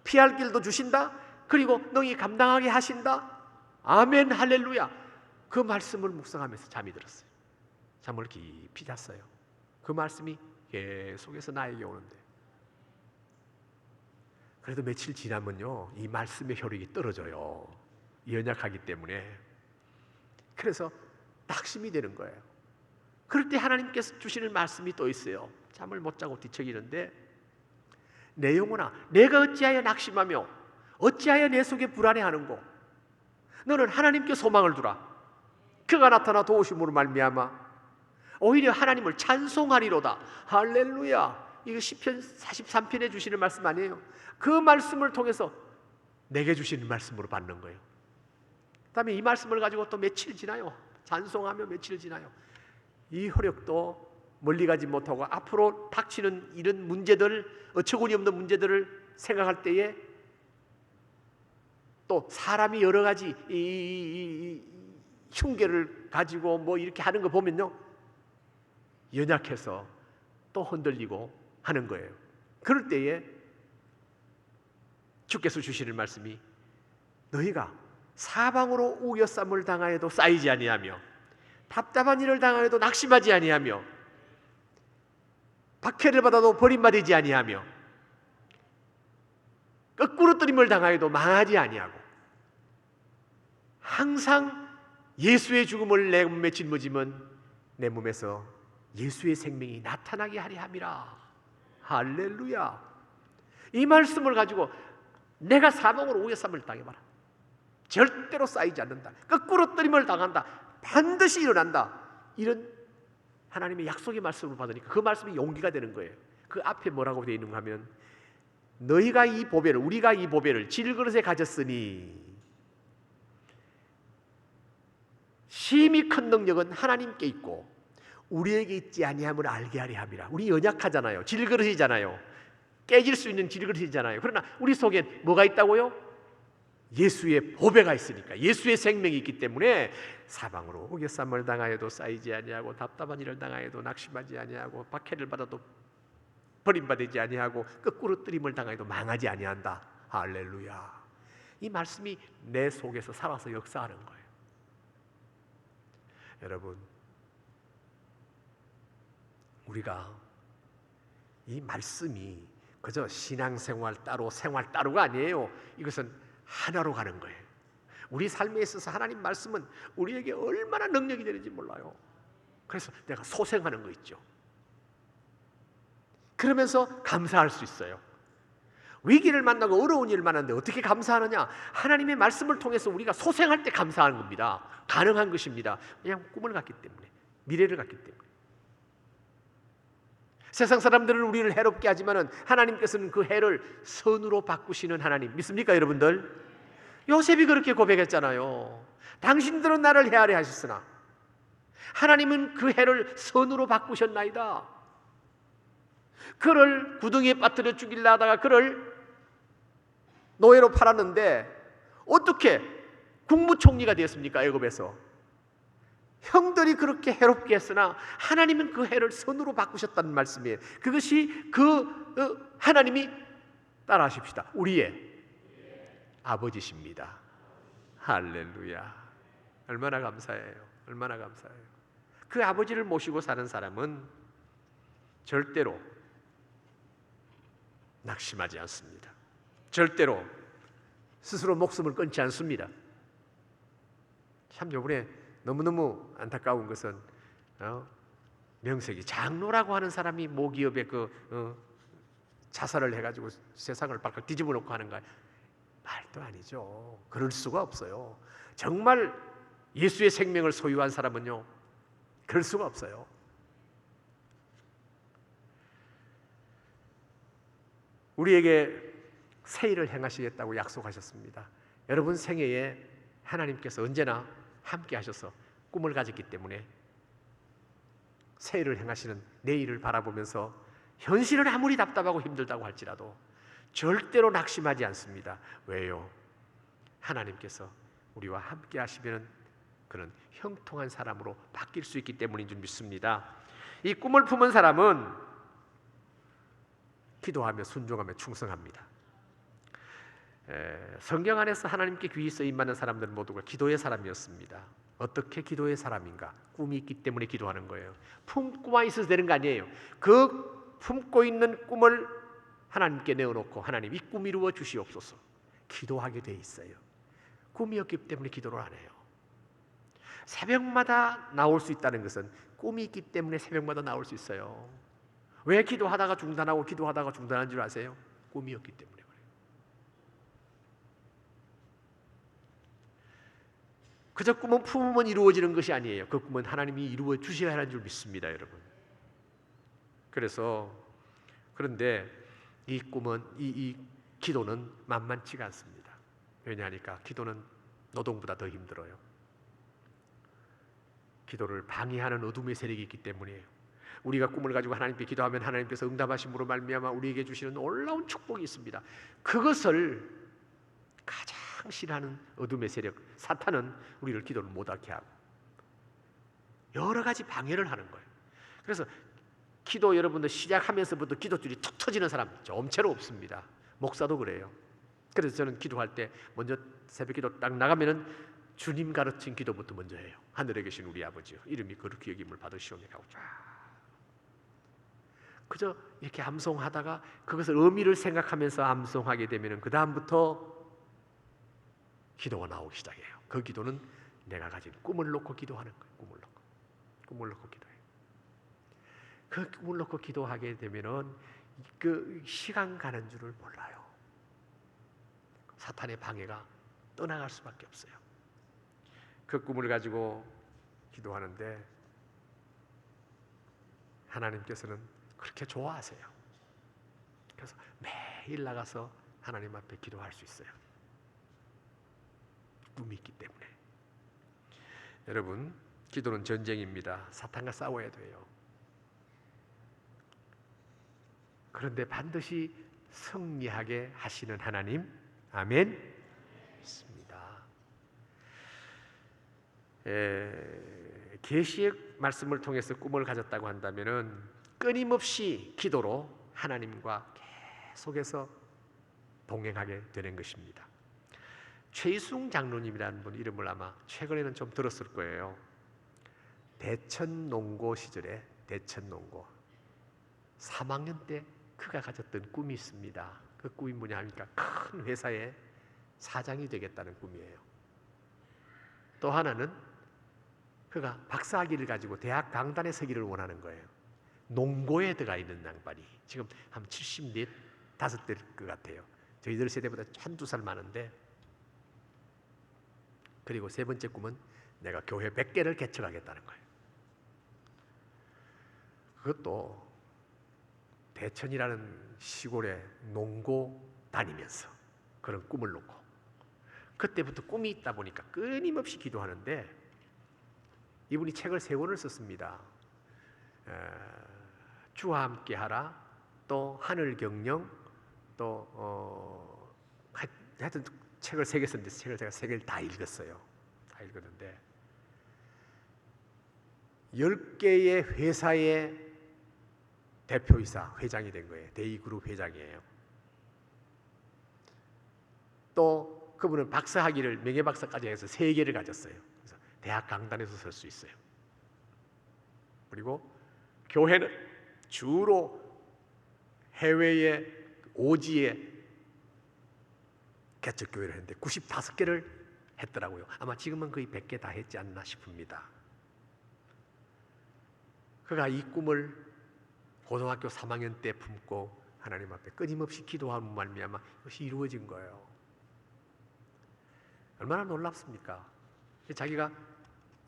피할 길도 주신다. 그리고 능히 감당하게 하신다. 아멘. 할렐루야. 그 말씀을 묵상하면서 잠이 들었어요. 잠을 깊이 잤어요. 그 말씀이 계속해서 나에게 오는데, 그래도 며칠 지나면요, 이 말씀의 효력이 떨어져요. 연약하기 때문에. 그래서 낙심이 되는 거예요. 그럴 때 하나님께서 주시는 말씀이 또 있어요. 잠을 못 자고 뒤척이는데, 내 영혼아, 내가 어찌하여 낙심하며 어찌하여 내 속에 불안해하는고, 너는 하나님께 소망을 두라. 그가 나타나 도우심으로 말미암아 오히려 하나님을 찬송하리로다. 할렐루야. 이거 시편 43편에 주시는 말씀 아니에요? 그 말씀을 통해서 내게 주시는 말씀으로 받는 거예요. 그 다음에 이 말씀을 가지고 또 며칠 지나요. 찬송하며 며칠 지나요. 이 효력도 멀리 가지 못하고 앞으로 닥치는 이런 문제들, 어처구니 없는 문제들을 생각할 때에 또 사람이 여러 가지 이 흉계를 가지고 뭐 이렇게 하는 거 보면요, 연약해서 또 흔들리고 하는 거예요. 그럴 때에 주께서 주시는 말씀이, 너희가 사방으로 우겨쌈을 당하여도 쌓이지 아니하며 답답한 일을 당하여도 낙심하지 아니하며 박해를 받아도 버림받지 아니하며 거꾸로 뜨림을 당하여도 망하지 아니하고 항상 예수의 죽음을 내 몸에 짊어지면 내 몸에서 예수의 생명이 나타나게 하리 함이라. 할렐루야. 이 말씀을 가지고 내가 사방으로 우겨쌈을 당해봐라. 절대로 쌓이지 않는다. 거꾸로 뜨림을 당한다. 반드시 일어난다. 이런 하나님의 약속의 말씀을 받으니까 그 말씀이 용기가 되는 거예요. 그 앞에 뭐라고 되어 있는가 하면, 너희가 이 보배를, 우리가 이 보배를 질그릇에 가졌으니 심히 큰 능력은 하나님께 있고 우리에게 있지 아니함을 알게 하려 함이라. 우리 연약하잖아요. 질그릇이잖아요. 깨질 수 있는 질그릇이잖아요. 그러나 우리 속엔 뭐가 있다고요? 예수의 보배가 있으니까, 예수의 생명이 있기 때문에 사방으로 우겨쌈을 당하여도 쌓이지 아니하고 답답한 일을 당하여도 낙심하지 아니하고 박해를 받아도 버림받지 아니하고 거꾸로 뜨림을 당하여도 망하지 아니한다. 할렐루야. 이 말씀이 내 속에서 살아서 역사하는 거예요. 여러분, 우리가 이 말씀이 그저 신앙생활 따로 생활 따로가 아니에요. 이것은 하나로 가는 거예요. 우리 삶에 있어서 하나님 말씀은 우리에게 얼마나 능력이 되는지 몰라요. 그래서 내가 소생하는 거 있죠. 그러면서 감사할 수 있어요. 위기를 만나고 어려운 일을 만났는데 어떻게 감사하느냐? 하나님의 말씀을 통해서 우리가 소생할 때 감사하는 겁니다. 가능한 것입니다. 그냥 꿈을 갖기 때문에, 미래를 갖기 때문에. 세상 사람들은 우리를 해롭게 하지만은 하나님께서는 그 해를 선으로 바꾸시는 하나님, 믿습니까 여러분들? 요셉이 그렇게 고백했잖아요. 당신들은 나를 해하려 하셨으나 하나님은 그 해를 선으로 바꾸셨나이다. 그를 구덩이에 빠뜨려 죽이려 하다가 그를 노예로 팔았는데 어떻게 국무총리가 되었습니까? 애굽에서. 형들이 그렇게 해롭게 했으나 하나님은 그 해를 선으로 바꾸셨다는 말씀이에요. 그것이 하나님이 따라하십시다. 우리의 아버지십니다. 할렐루야. 얼마나 감사해요. 얼마나 감사해요. 그 아버지를 모시고 사는 사람은 절대로 낙심하지 않습니다. 절대로 스스로 목숨을 끊지 않습니다. 참 요번에 너무너무 안타까운 것은 명색이 장로라고 하는 사람이 모기업에 자살을 해가지고 세상을 발칵 뒤집어 놓고 하는 거 말도 아니죠. 그럴 수가 없어요. 정말 예수의 생명을 소유한 사람은요, 그럴 수가 없어요. 우리에게 새 일을 행하시겠다고 약속하셨습니다. 여러분 생애에 하나님께서 언제나 함께 하셔서 꿈을 가졌기 때문에 새 일을 행하시는 내일을 바라보면서 현실은 아무리 답답하고 힘들다고 할지라도 절대로 낙심하지 않습니다. 왜요? 하나님께서 우리와 함께 하시면 그는 형통한 사람으로 바뀔 수 있기 때문인 줄 믿습니다. 이 꿈을 품은 사람은 기도하며 순종하며 충성합니다. 성경 안에서 하나님께 귀히 쓰임받는 사람들 모두가 기도의 사람이었습니다. 어떻게 기도의 사람인가? 꿈이 있기 때문에 기도하는 거예요. 품고만 있어도 되는 거 아니에요. 그 품고 있는 꿈을 하나님께 내어놓고 하나님 이 꿈 이루어 주시옵소서 기도하게 돼 있어요. 꿈이 없기 때문에 기도를 안 해요. 새벽마다 나올 수 있다는 것은 꿈이 있기 때문에 새벽마다 나올 수 있어요. 왜 기도하다가 중단하고 기도하다가 중단한 줄 아세요? 꿈이 없기 때문에 그래요. 그저 꿈은 품으면 이루어지는 것이 아니에요. 그 꿈은 하나님이 이루어 주셔야 하는 줄 믿습니다, 여러분. 그런데 이 꿈은 이 기도는 만만치가 않습니다. 왜냐하니까 기도는 노동보다 더 힘들어요. 기도를 방해하는 어둠의 세력이 있기 때문이에요. 우리가 꿈을 가지고 하나님께 기도하면 하나님께서 응답하심으로 말미암아 우리에게 주시는 놀라운 축복이 있습니다. 그것을 가장 싫어하는 어둠의 세력 사탄은 우리를 기도를 못하게 하고 여러 가지 방해를 하는 거예요. 그래서 기도 여러분들 시작하면서부터 기도줄이 툭 터지는 사람 좀채로 없습니다. 목사도 그래요. 그래서 저는 기도할 때 먼저 새벽 기도 딱 나가면은 주님 가르친 기도부터 먼저 해요. 하늘에 계신 우리 아버지요 이름이 거룩히 여김을 받으시오며 하고 쫙 그저 이렇게 암송하다가 그것을 의미를 생각하면서 암송하게 되면은 그 다음부터 기도가 나오기 시작해요. 그 기도는 내가 가진 꿈을 놓고 기도하는 거예요. 꿈을 놓고 기도해요. 그 꿈을 놓고 기도하게 되면은 그 시간 가는 줄을 몰라요. 사탄의 방해가 떠나갈 수밖에 없어요. 그 꿈을 가지고 기도하는데 하나님께서는 그렇게 좋아하세요. 그래서 매일 나가서 하나님 앞에 기도할 수 있어요. 꿈이 있기 때문에. 여러분, 기도는 전쟁입니다. 사탄과 싸워야 돼요. 그런데 반드시 승리하게 하시는 하나님, 아멘. 믿습니다. 계시의 말씀을 통해서 꿈을 가졌다고 한다면은 끊임없이 기도로 하나님과 계속해서 동행하게 되는 것입니다. 최이순 장로님이라는 분 이름을 아마 최근에는 좀 들었을 거예요. 대천농고 시절에 대천농고 3학년 때 그가 가졌던 꿈이 있습니다. 그 꿈이 뭐냐 하니까 큰 회사의 사장이 되겠다는 꿈이에요. 또 하나는 그가 박사학위를 가지고 대학 강단에 서기를 원하는 거예요. 농고에 들어가 있는 양반이 지금 한 74, 5대일 것 같아요. 저희들 세대보다 한두 살 많은데 그리고 세 번째 꿈은 내가 교회 100개를 개척하겠다는 거예요. 그것도 대천이라는 시골에 농고 다니면서 그런 꿈을 놓고 그때부터 꿈이 있다 보니까 끊임없이 기도하는데 이분이 책을 3권을 썼습니다. 주와 함께 하라, 또 하늘경영, 또 하여튼 책을 3개 썼는데 책을 제가 3개를 다 읽었어요. 다 읽었는데 10개의 회사의 대표이사 회장이 된 거예요. 대이그룹 회장이에요. 또 그분은 박사학위를 명예박사까지 해서 3개를 가졌어요. 그래서 대학 강단에서 설 수 있어요. 그리고 교회는 주로 해외의 오지에 개척교회를 했는데 95개를 했더라고요. 아마 지금은 거의 100개 다 했지 않나 싶습니다. 그가 이 꿈을 고등학교 3학년 때 품고 하나님 앞에 끊임없이 기도하는 말미암아 이것이 이루어진 거예요. 얼마나 놀랍습니까? 자기가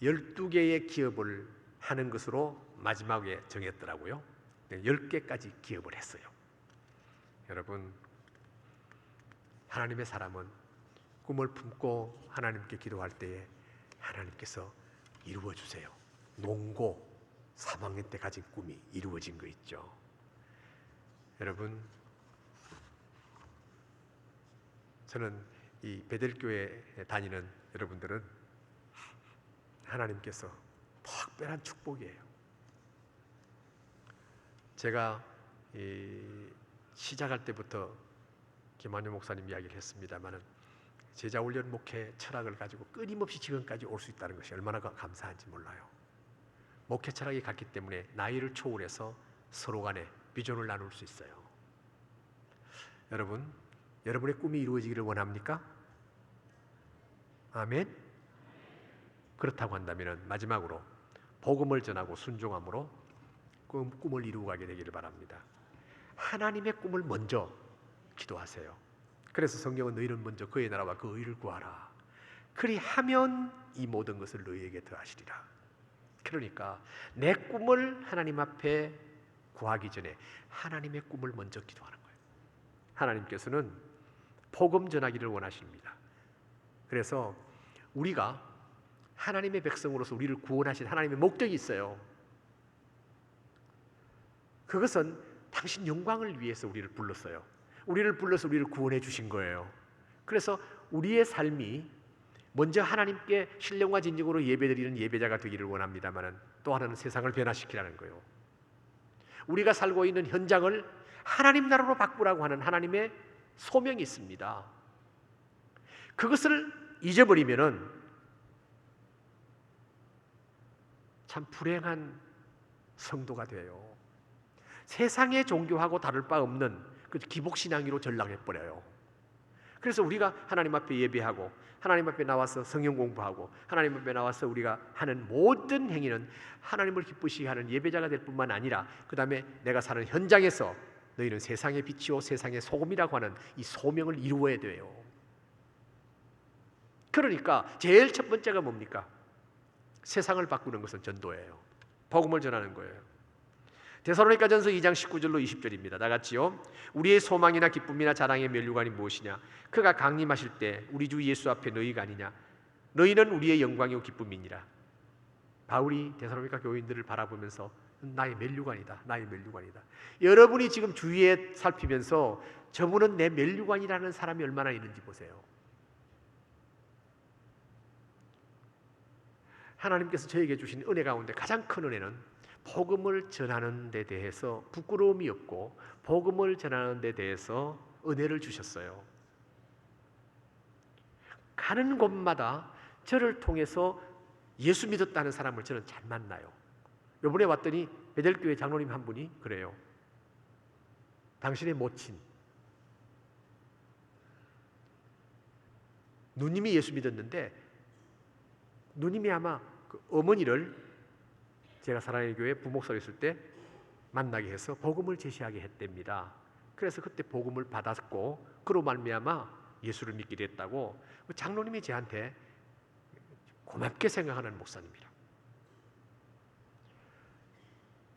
12개의 기업을 하는 것으로 마지막에 정했더라고요. 10개까지 기업을 했어요. 여러분, 하나님의 사람은 꿈을 품고 하나님께 기도할 때에 하나님께서 이루어 주세요. 농고 3학년 때 가진 꿈이 이루어진 거 있죠. 여러분, 저는 이 베델교회에 다니는 여러분들은 하나님께서 특별한 축복이에요. 제가 시작할 때부터 김한효 목사님 이야기를 했습니다마는 제자 훈련 목회 철학을 가지고 끊임없이 지금까지 올 수 있다는 것이 얼마나 감사한지 몰라요. 목회 철학이 같기 때문에 나이를 초월해서 서로 간에 비전을 나눌 수 있어요. 여러분, 여러분의 꿈이 이루어지기를 원합니까? 아멘? 그렇다고 한다면 마지막으로 복음을 전하고 순종함으로 꿈을 이루어가게 되기를 바랍니다. 하나님의 꿈을 먼저 기도하세요. 그래서 성경은 너희는 먼저 그의 나라와 그 의를 구하라. 그리하면 이 모든 것을 너희에게 더하시리라. 그러니까 내 꿈을 하나님 앞에 구하기 전에 하나님의 꿈을 먼저 기도하는 거예요. 하나님께서는 복음 전하기를 원하십니다. 그래서 우리가 하나님의 백성으로서 우리를 구원하신 하나님의 목적이 있어요. 그것은 당신 영광을 위해서 우리를 불렀어요. 우리를 불러서 우리를 구원해 주신 거예요. 그래서 우리의 삶이 먼저 하나님께 신령과 진정으로 예배드리는 예배자가 되기를 원합니다만 또 하나는 세상을 변화시키라는 거예요. 우리가 살고 있는 현장을 하나님 나라로 바꾸라고 하는 하나님의 소명이 있습니다. 그것을 잊어버리면은 참 불행한 성도가 돼요. 세상의 종교하고 다를 바 없는 그 기복신앙으로 전락해버려요. 그래서 우리가 하나님 앞에 예배하고 하나님 앞에 나와서 성경 공부하고 하나님 앞에 나와서 우리가 하는 모든 행위는 하나님을 기쁘시게 하는 예배자가 될 뿐만 아니라 그 다음에 내가 사는 현장에서 너희는 세상의 빛이요 세상의 소금이라고 하는 이 소명을 이루어야 돼요. 그러니까 제일 첫 번째가 뭡니까? 세상을 바꾸는 것은 전도예요. 복음을 전하는 거예요. 데살로니가전서 2장 19절로 20절입니다. 다 같이요. 우리의 소망이나 기쁨이나 자랑의 면류관이 무엇이냐? 그가 강림하실 때 우리 주 예수 앞에 너희가 아니냐? 너희는 우리의 영광이요 기쁨이니라. 바울이 데살로니가 교인들을 바라보면서 나의 면류관이다. 나의 면류관이다. 여러분이 지금 주위에 살피면서 저분은 내 면류관이라는 사람이 얼마나 있는지 보세요. 하나님께서 저에게 주신 은혜 가운데 가장 큰 은혜는 복음을 전하는 데 대해서 부끄러움이 없고 복음을 전하는 데 대해서 은혜를 주셨어요. 가는 곳마다 저를 통해서 예수 믿었다는 사람을 저는 잘 만나요. 이번에 왔더니 베델교회 장로님 한 분이 그래요. 당신의 모친 누님이 예수 믿었는데 누님이 아마 그 어머니를 제가 사랑의 교회 부목사로 있을 때 만나게 해서 복음을 제시하게 했답니다. 그래서 그때 복음을 받았고 그로 말미암아 예수를 믿게 됐다고 장로님이 저한테 고맙게 생각하는 목사님이라.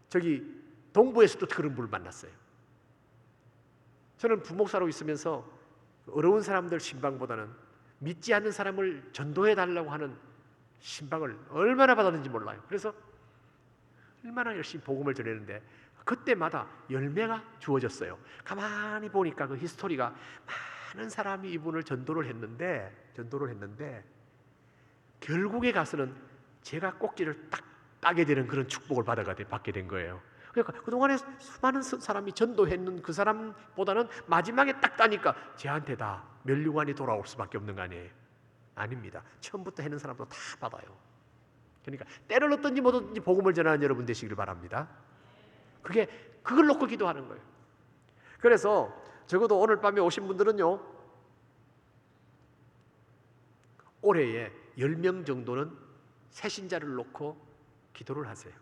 저기 동부에서도 그런 분을 만났어요. 저는 부목사로 있으면서 어려운 사람들 신방보다는 믿지 않는 사람을 전도해달라고 하는 신방을 얼마나 받았는지 몰라요. 그래서 얼마나 열심히 복음을 전했는데 그때마다 열매가 주어졌어요. 가만히 보니까 그 히스토리가 많은 사람이 이분을 전도를 했는데 결국에 가서는 제가 꼭지를 딱 따게 되는 그런 축복을 받게 된 거예요. 그러니까 그동안에 수많은 사람이 전도했는 그 사람보다는 마지막에 딱 따니까 저한테 다 면류관이 돌아올 수밖에 없는 거 아니에요? 아닙니다. 처음부터 했는 사람도 다 받아요. 그러니까 때를 얻든지 못 얻든지 복음을 전하는 여러분 되시길 바랍니다. 그걸 놓고 기도하는 거예요. 그래서 적어도 오늘 밤에 오신 분들은요, 올해에 10명 정도는 새신자를 놓고 기도를 하세요.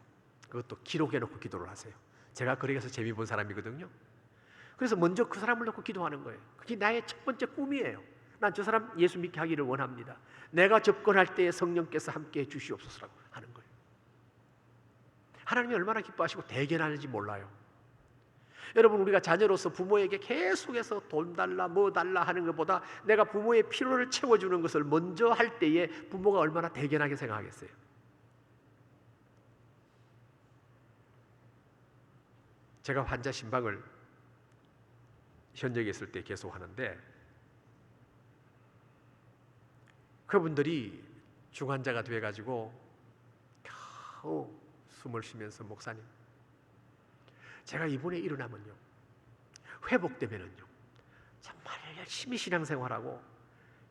그것도 기록해 놓고 기도를 하세요. 제가 거기 가서 재미 본 사람이거든요. 그래서 먼저 그 사람을 놓고 기도하는 거예요. 그게 나의 첫 번째 꿈이에요. 난 저 사람 예수 믿게 하기를 원합니다. 내가 접근할 때에 성령께서 함께해 주시옵소서라고 하는 거예요. 하나님이 얼마나 기뻐하시고 대견하는지 몰라요. 여러분, 우리가 자녀로서 부모에게 계속해서 돈 달라 뭐 달라 하는 것보다 내가 부모의 필요를 채워주는 것을 먼저 할 때에 부모가 얼마나 대견하게 생각하겠어요. 제가 환자 신방을 현역에 있을 때 계속 하는데 그분들이 중환자가 돼가지고 겨우 숨을 쉬면서 목사님, 제가 이번에 일어나면요, 회복되면은요, 정말 열심히 신앙생활하고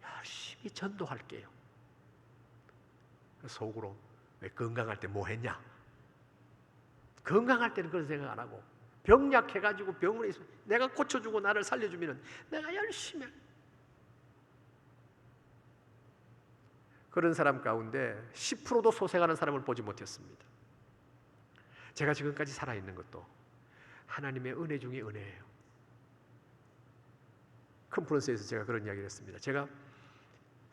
열심히 전도할게요. 속으로 왜 건강할 때 뭐 했냐? 건강할 때는 그런 생각 안 하고 병약해가지고 병원에 있으면 내가 고쳐주고 나를 살려주면 내가 열심히 그런 사람 가운데 10%도 소생하는 사람을 보지 못했습니다. 제가 지금까지 살아있는 것도 하나님의 은혜 중에 은혜예요. 컨퍼런스에서 제가 그런 이야기를 했습니다. 제가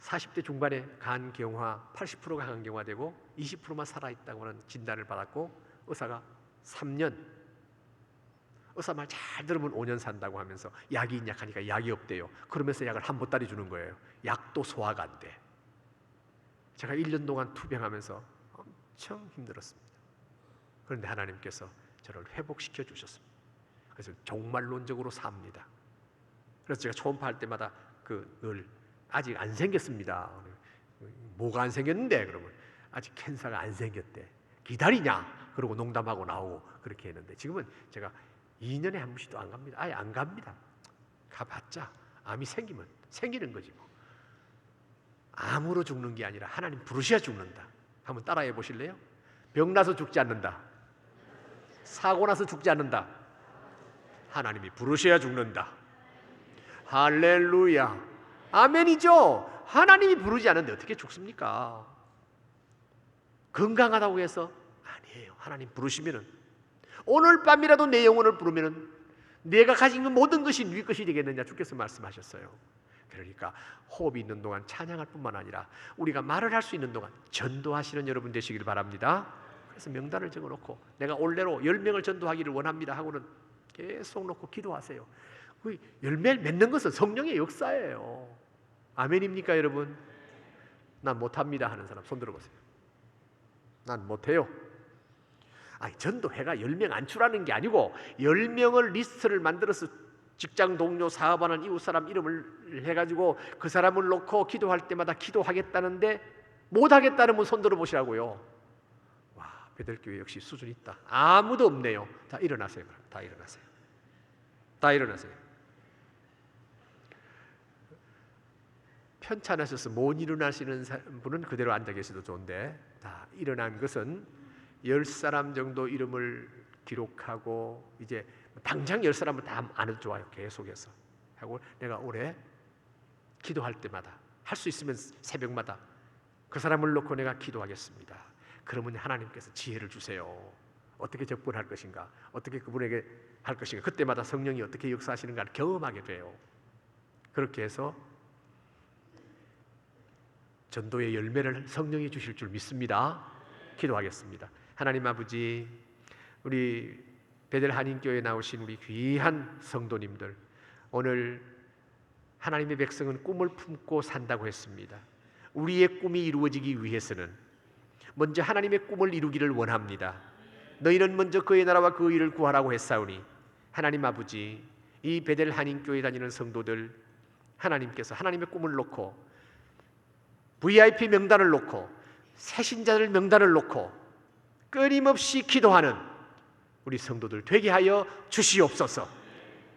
40대 중반에 간경화 80%가 간경화되고 20%만 살아있다고 하는 진단을 받았고 의사가 3년, 의사 말 잘 들으면 5년 산다고 하면서 약이 있냐 하니까 약이 없대요. 그러면서 약을 한 보따리 주는 거예요. 약도 소화가 안 돼. 제가 1년 동안 투병하면서 엄청 힘들었습니다. 그런데 하나님께서 저를 회복시켜 주셨습니다. 그래서 종말론적으로 삽니다. 그래서 제가 초음파 할 때마다 늘 아직 안 생겼습니다. 뭐가 안 생겼는데? 그러면 아직 캔서가 안 생겼대. 기다리냐? 그러고 농담하고 나오고 그렇게 했는데 지금은 제가 2년에 한 번씩도 안 갑니다. 아예 안 갑니다. 가봤자 암이 생기면 생기는 거지 뭐. 암으로 죽는 게 아니라 하나님 부르셔야 죽는다. 한번 따라해 보실래요? 병나서 죽지 않는다. 사고 나서 죽지 않는다. 하나님이 부르셔야 죽는다. 할렐루야. 아멘이죠. 하나님이 부르지 않는데 어떻게 죽습니까? 건강하다고 해서 아니에요. 하나님 부르시면은 오늘 밤이라도 내 영혼을 부르면은 내가 가진 그 모든 것이 네 것이 되겠느냐 주께서 말씀하셨어요. 그러니까 호흡이 있는 동안 찬양할 뿐만 아니라 우리가 말을 할 수 있는 동안 전도하시는 여러분 되시길 바랍니다. 그래서 명단을 적어놓고 내가 올해로 10명을 전도하기를 원합니다 하고는 계속 놓고 기도하세요. 그 열매를 맺는 것은 성령의 역사예요. 아멘입니까 여러분? 난 못합니다 하는 사람 손 들어보세요. 난 못해요. 아니, 전도회가 10명 안출하는 게 아니고 10명을 리스트를 만들어서 직장 동료, 사업하는 이웃 사람 이름을 해가지고 그 사람을 놓고 기도할 때마다 기도하겠다는데 못하겠다는 분 손 들어보시라고요. 와, 베들교회 역시 수준 있다. 아무도 없네요. 다 일어나세요. 다 일어나세요. 다 일어나세요. 편찮으셔서 못 일어나시는 분은 그대로 앉아 계셔도 좋은데 다 일어난 것은 10사람 정도 이름을 기록하고 이제 당장 10사람은 다 안 해도 좋아요. 계속해서 하고 내가 올해 기도할 때마다 할 수 있으면 새벽마다 그 사람을 놓고 내가 기도하겠습니다. 그러면 하나님께서 지혜를 주세요. 어떻게 접근할 것인가, 어떻게 그분에게 할 것인가, 그때마다 성령이 어떻게 역사하시는가를 경험하게 돼요. 그렇게 해서 전도의 열매를 성령이 주실 줄 믿습니다. 기도하겠습니다. 하나님 아버지, 우리 베델 한인교회에 나오신 우리 귀한 성도님들, 오늘 하나님의 백성은 꿈을 품고 산다고 했습니다. 우리의 꿈이 이루어지기 위해서는 먼저 하나님의 꿈을 이루기를 원합니다. 너희는 먼저 그의 나라와 그 의를 구하라고 했사오니 하나님 아버지, 이 베델 한인교회 다니는 성도들, 하나님께서 하나님의 꿈을 놓고 VIP 명단을 놓고 새신자들 명단을 놓고 끊임없이 기도하는 우리 성도들 되게 하여 주시옵소서.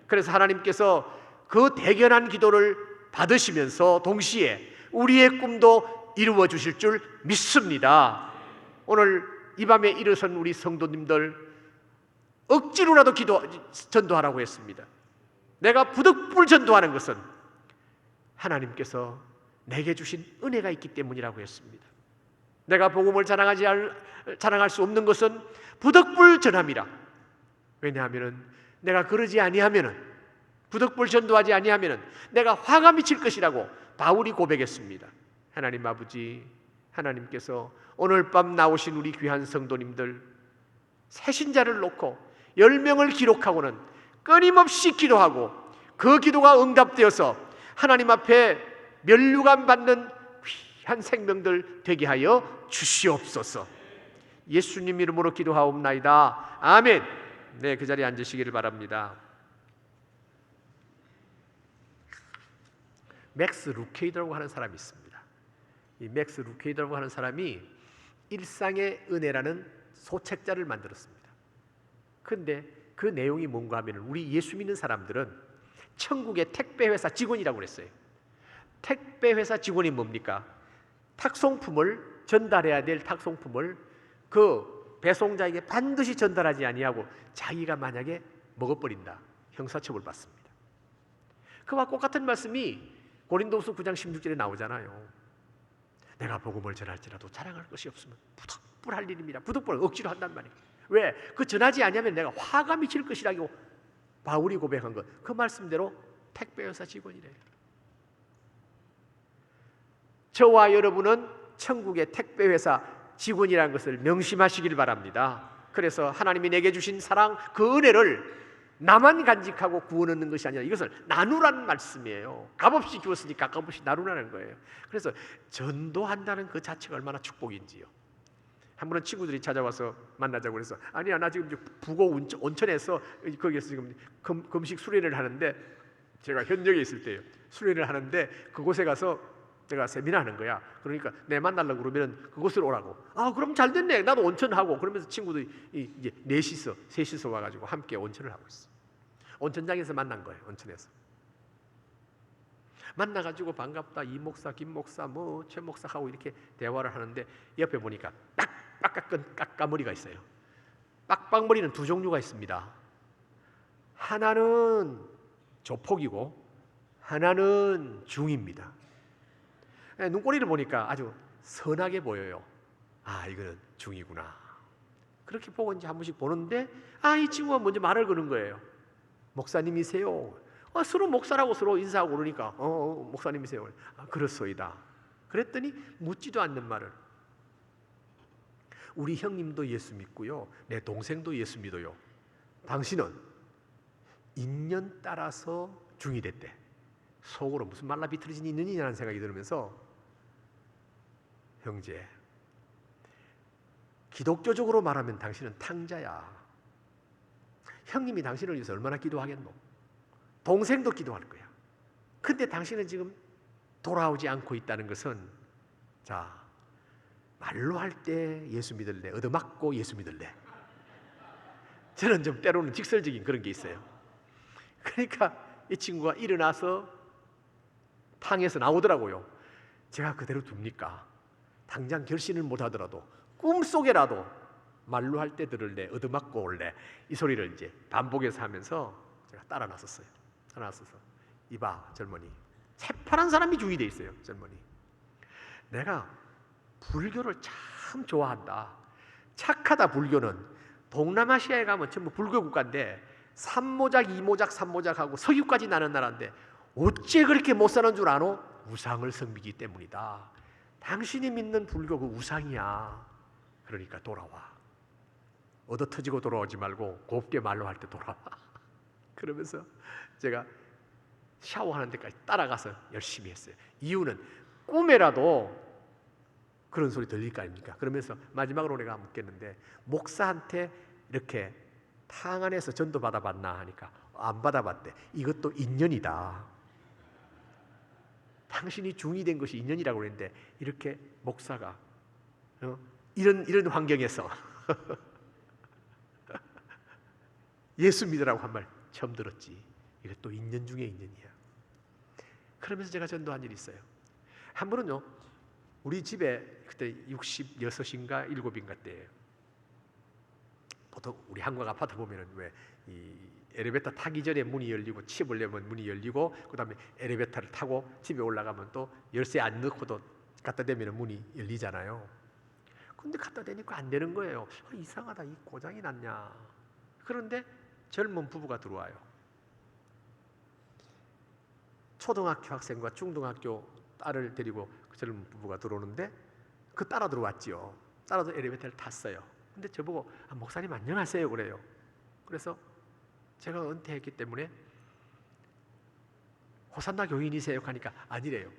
그래서 하나님께서 그 대견한 기도를 받으시면서 동시에 우리의 꿈도 이루어 주실 줄 믿습니다. 오늘 이 밤에 일어선 우리 성도님들 억지로라도 전도하라고 했습니다. 내가 부득불 전도하는 것은 하나님께서 내게 주신 은혜가 있기 때문이라고 했습니다. 내가 복음을 자랑할 수 없는 것은 부득불 전함이라. 왜냐하면 내가 그러지 아니하면, 부득불 전도하지 아니하면 내가 화가 미칠 것이라고 바울이 고백했습니다. 하나님 아버지, 하나님께서 오늘 밤 나오신 우리 귀한 성도님들 새신자를 놓고 10명을 기록하고는 끊임없이 기도하고 그 기도가 응답되어서 하나님 앞에 면류관 받는 귀한 생명들 되게 하여 주시옵소서. 예수님 이름으로 기도하옵나이다. 아멘. 네, 그 자리에 앉으시기를 바랍니다. 맥스 루케이더라고 하는 사람이 있습니다. 이 맥스 루케이더라고 하는 사람이 일상의 은혜라는 소책자를 만들었습니다. 그런데 그 내용이 뭔가 하면 우리 예수 믿는 사람들은 천국의 택배회사 직원이라고 그랬어요. 택배회사 직원이 뭡니까? 탁송품을 전달해야 될 탁송품을 그 배송자에게 반드시 전달하지 아니하고 자기가 만약에 먹어버린다, 형사처벌 받습니다. 그와 똑같은 말씀이 고린도후서 9장 16절에 나오잖아요. 내가 복음을 전할지라도 자랑할 것이 없으면 부득불할 일입니다. 부득불 억지로 한단 말이에요. 왜? 그 전하지 아니하면 내가 화가 미칠 것이라고 바울이 고백한 것, 그 말씀대로 택배회사 직원이래요. 저와 여러분은 천국의 택배회사 직원이라는 것을 명심하시길 바랍니다. 그래서 하나님이 내게 주신 사랑, 그 은혜를 나만 간직하고 구원 얻는 것이 아니라 이것을 나누라는 말씀이에요. 값없이 주었으니까 값없이 나누라는 거예요. 그래서 전도한다는 그 자체가 얼마나 축복인지요. 한 번은 친구들이 찾아와서 만나자고 그래서 아니야, 나 지금 부고 온천에서 거기에서 지금 금식 수련을 하는데, 제가 현역에 있을 때요, 수련을 하는데 그곳에 가서 내가 세미나 하는 거야. 그러니까 내 만나려고 그러면 그곳으로 오라고. 아, 그럼 잘 됐네. 나도 온천하고. 그러면서 친구들이 이제 셋이서 와가지고 함께 온천을 하고 있어. 온천장에서 만난 거예요. 온천에서 만나가지고 반갑다, 이 목사, 김 목사, 뭐 최 목사 하고 이렇게 대화를 하는데 옆에 보니까 빡까머리가 있어요. 빡빡머리는 두 종류가 있습니다. 하나는 조폭이고 하나는 중입니다. 눈꼬리를 보니까 아주 선하게 보여요. 아, 이거는 중이구나. 그렇게 보고 이제 한 번씩 보는데, 이 친구가 먼저 말을 거는 거예요. 목사님이세요? 서로 목사라고 서로 인사하고 그러니까 목사님이세요. 그렇소이다. 그랬더니 묻지도 않는 말을, 우리 형님도 예수 믿고요, 내 동생도 예수 믿어요. 당신은 인연 따라서 중이 됐대. 속으로 무슨 말라 비틀어진 인연이냐는 생각이 들으면서, 형제, 기독교적으로 말하면 당신은 탕자야. 형님이 당신을 위해서 얼마나 기도하겠노? 동생도 기도할 거야. 근데 당신은 지금 돌아오지 않고 있다는 것은, 자, 말로 할 때 예수 믿을래, 얻어맞고 예수 믿을래. 저는 좀 때로는 직설적인 그런 게 있어요. 그러니까 이 친구가 일어나서 탕에서 나오더라고요. 제가 그대로 둡니까? 당장 결심을 못하더라도 꿈속에라도 말로 할 때 들을래, 얻어맞고 올래, 이 소리를 이제 반복해서 하면서 제가 따라 나섰어요. 이봐 젊은이, 새파란 사람이 중이 돼 있어요. 젊은이, 내가 불교를 참 좋아한다. 착하다. 불교는 동남아시아에 가면 전부 불교 국가인데 삼모작, 2모작, 3모작하고 석유까지 나는 나라인데 어째 그렇게 못 사는 줄 아노? 우상을 섬기기 때문이다. 당신이 믿는 불교 그 우상이야. 그러니까 돌아와. 얻어터지고 돌아오지 말고 곱게 말로 할 때 돌아와. 그러면서 제가 샤워하는 데까지 따라가서 열심히 했어요. 이유는 꿈에라도 그런 소리 들릴 거 아닙니까? 그러면서 마지막으로 내가 묻겠는데, 목사한테 이렇게 탕 안에서 전도 받아봤나 하니까 안 받아봤대. 이것도 인연이다. 당신이 중이 된 것이 인연이라고 그랬는데 이렇게 목사가 이런 환경에서 예수 믿으라고 한 말 처음 들었지. 이것도 인연 중에 인연이야. 그러면서 제가 전도한 일이 있어요. 한 번은요, 우리 집에 그때 66인가 7인가 때예요. 보통 우리 한국 아파트 보면은 왜 이 엘리베이터 타기 전에 문이 열리고 치우려면 문이 열리고 그다음에 엘리베이터를 타고 집에 올라가면 또 열쇠 안 넣고도 갖다 대면 문이 열리잖아요. 근데 갖다 대니까 안 되는 거예요. 이상하다, 이 고장이 났냐. 그런데 젊은 부부가 들어와요. 초등학교 학생과 중등학교 딸을 데리고 그 젊은 부부가 들어오는데 그 따라 들어왔지요. 따라서 엘리베이터를 탔어요. 근데 저보고 목사님 안녕하세요 그래요. 그래서 제가 은퇴했기 때문에 호산나 교인이세요 하니까 아니래요.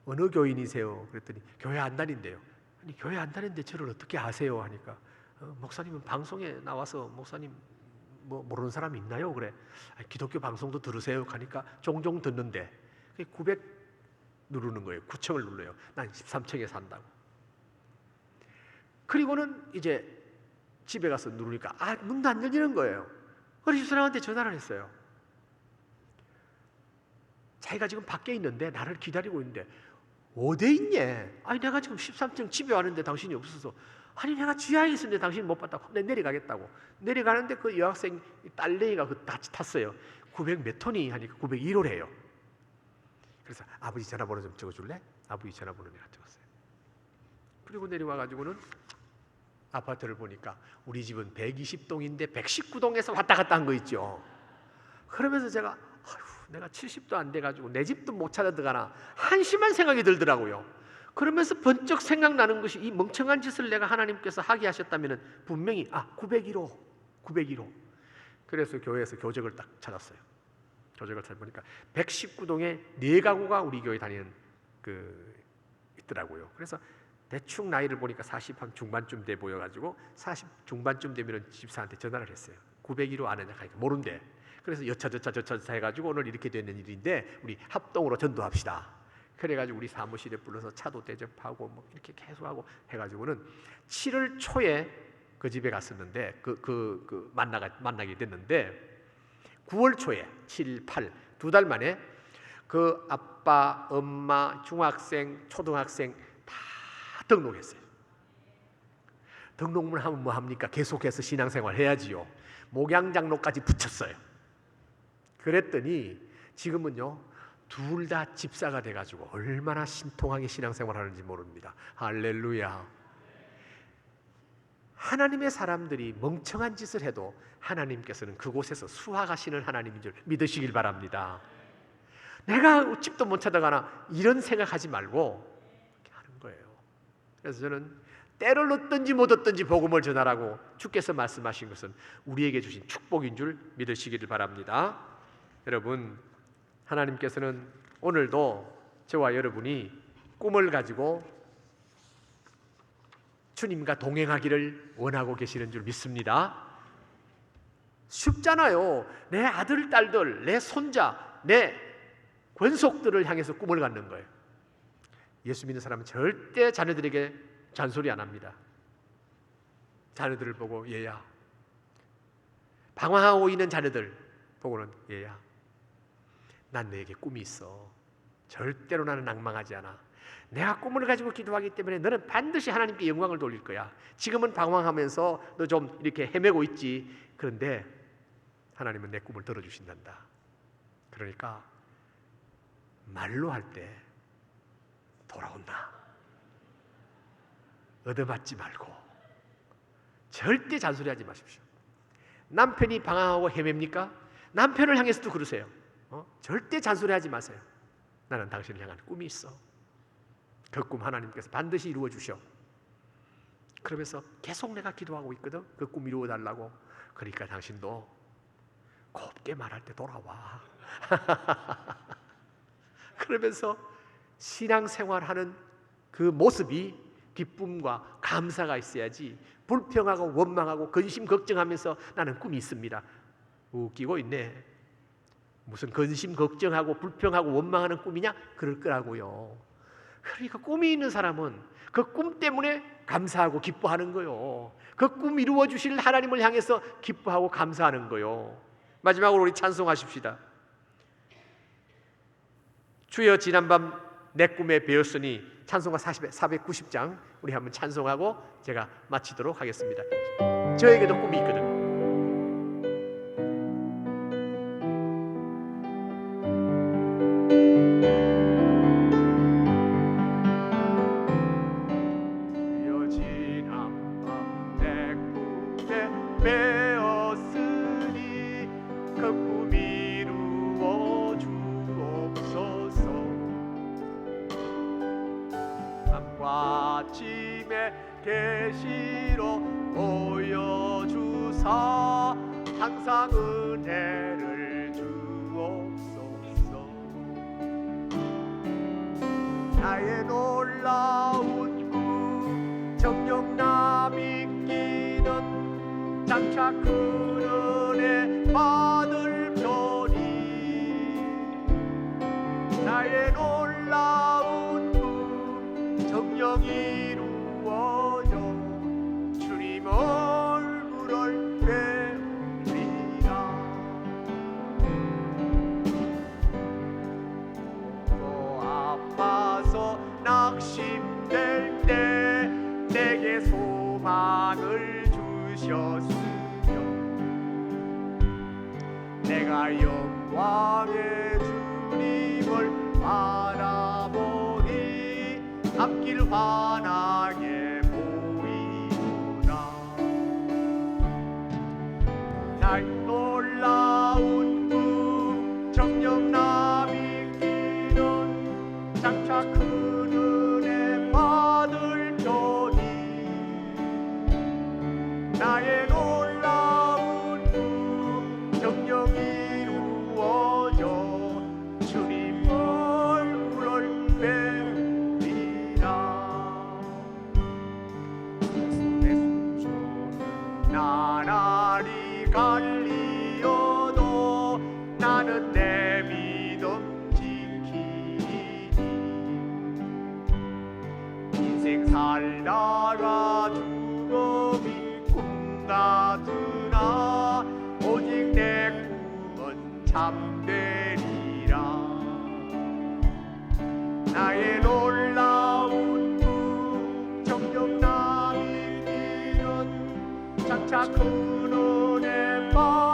어느 교인이세요? 그랬더니 교회 안 다닌대요. 아니 교회 안 다니는데 저를 어떻게 아세요? 하니까 목사님은 방송에 나와서 목사님 뭐 모르는 사람 있나요? 그래. 기독교 방송도 들으세요? 하니까 종종 듣는데 900 누르는 거예요. 9층을 눌러요. 난 13층에 산다고. 그리고는 이제 집에 가서 누르니까 문도 안 열리는 거예요. 그래서 집사람한테 전화를 했어요. 자기가 지금 밖에 있는데 나를 기다리고 있는데 어디에 있니? 아니 내가 지금 13층 집에 왔는데 당신이 없어서 아니 내가 지하에 있었는데 당신이 못 봤다고. 내가 내려가겠다고. 내려가는데 그 여학생 딸내미가 같이 탔어요. 900 몇 톤이 하니까 901호래요. 그래서 아버지 전화번호 좀 적어줄래? 아버지 전화번호 내가 적었어요. 그리고 내려와가지고는 아파트를 보니까 우리 집은 120동인데 119동에서 왔다 갔다 한 거 있죠. 그러면서 제가 내가 70도 안 돼가지고 내 집도 못 찾아 들어가나 한심한 생각이 들더라고요. 그러면서 번쩍 생각나는 것이 이 멍청한 짓을 내가 하나님께서 하게 하셨다면 분명히 901호. 그래서 교회에서 교적을 딱 찾았어요. 교적을 찾아보니까 119동에 4가구가 우리 교회 다니는 있더라고요. 그래서 대충 나이를 보니까 40 중반쯤 돼 보여가지고 40 중반쯤 되면 집사한테 전화를 했어요. 901호 아느냐 하니까 모른대. 그래서 여차 해가지고 오늘 이렇게 되는 일인데 우리 합동으로 전도합시다. 그래가지고 우리 사무실에 불러서 차도 대접하고 뭐 이렇게 계속하고 해가지고는 7월 초에 그 집에 갔었는데 만나게 됐는데 9월 초에 7, 8 두 달 만에 그 아빠, 엄마, 중학생, 초등학생 다 등록했어요. 등록물 하면 뭐 합니까? 계속해서 신앙생활 해야지요. 목양장로까지 붙였어요. 그랬더니 지금은요 둘 다 집사가 돼가지고 얼마나 신통하게 신앙생활하는지 모릅니다. 할렐루야. 하나님의 사람들이 멍청한 짓을 해도 하나님께서는 그곳에서 수확하시는 하나님인 줄 믿으시길 바랍니다. 내가 집도 못 찾아가나 이런 생각하지 말고 이렇게 하는 거예요. 그래서 저는 때를 얻든지 못 얻든지 복음을 전하라고 주께서 말씀하신 것은 우리에게 주신 축복인 줄 믿으시기를 바랍니다. 여러분, 하나님께서는 오늘도 저와 여러분이 꿈을 가지고 주님과 동행하기를 원하고 계시는 줄 믿습니다. 쉽잖아요. 내 아들, 딸들, 내 손자, 내 권속들을 향해서 꿈을 갖는 거예요. 예수 믿는 사람은 절대 자녀들에게 잔소리 안 합니다. 자녀들을 보고 얘야, 방황하고 있는 자녀들 보고는 얘야, 난 너에게 꿈이 있어. 절대로 나는 낭망하지 않아. 내가 꿈을 가지고 기도하기 때문에 너는 반드시 하나님께 영광을 돌릴 거야. 지금은 방황하면서 너 좀 이렇게 헤매고 있지. 그런데 하나님은 내 꿈을 들어주신단다. 그러니까 말로 할 때 돌아온다. 얻어맞지 말고 절대 잔소리하지 마십시오. 남편이 방황하고 헤맵니까? 남편을 향해서도 그러세요. 절대 잔소리하지 마세요. 나는 당신을 향한 꿈이 있어. 그 꿈 하나님께서 반드시 이루어 주셔. 그러면서 계속 내가 기도하고 있거든. 그 꿈 이루어 달라고. 그러니까 당신도 곱게 말할 때 돌아와. 그러면서 신앙생활하는 그 모습이 기쁨과 감사가 있어야지 불평하고 원망하고 근심 걱정하면서 나는 꿈이 있습니다. 웃기고 있네. 무슨 근심 걱정하고 불평하고 원망하는 꿈이냐? 그럴 거라고요. 그러니까 꿈이 있는 사람은 그 꿈 때문에 감사하고 기뻐하는 거요. 그 꿈 이루어 주실 하나님을 향해서 기뻐하고 감사하는 거요. 마지막으로 우리 찬송하십시다. 주여 지난밤 내 꿈에 배었으니, 찬송가 490장 우리 한번 찬송하고 제가 마치도록 하겠습니다. 저에게도 꿈이 있거든. 주여 지난밤 내 꿈에 배었으니 그 꿈 이루어 주옵소서. 밤과 아침에 계시로 보여주사 항상 은혜를 주옵소서. 나의 놀라운 꿈 정녕 나 믿기는 장차 큰 은혜 받을 편이. 나의 놀라운 꿈 정녕 이루어져 주님 얼굴을 뵈리라. 또 아파서 낙심될 때 내게 소망을 주셨으며 내가 영광의 주님을 바라보니 앞길 환하게 보이구나. 날 놀라운 꿈 정녕 나 믿기는 장차 큰 은혜 받을 편이. 나의 놀라운 꿈 정녕 이루어져 주님 얼굴을 뵈리라. 내 숨쉬는 나날이 갈리어도 나는 내 믿음 지키니. 인생 살다가 죽음이 꿈 같으나 오직 내 꿈은 참되리라. 나의 놀라운 꿈 정녕 나 믿기는 장차 큰 은혜 받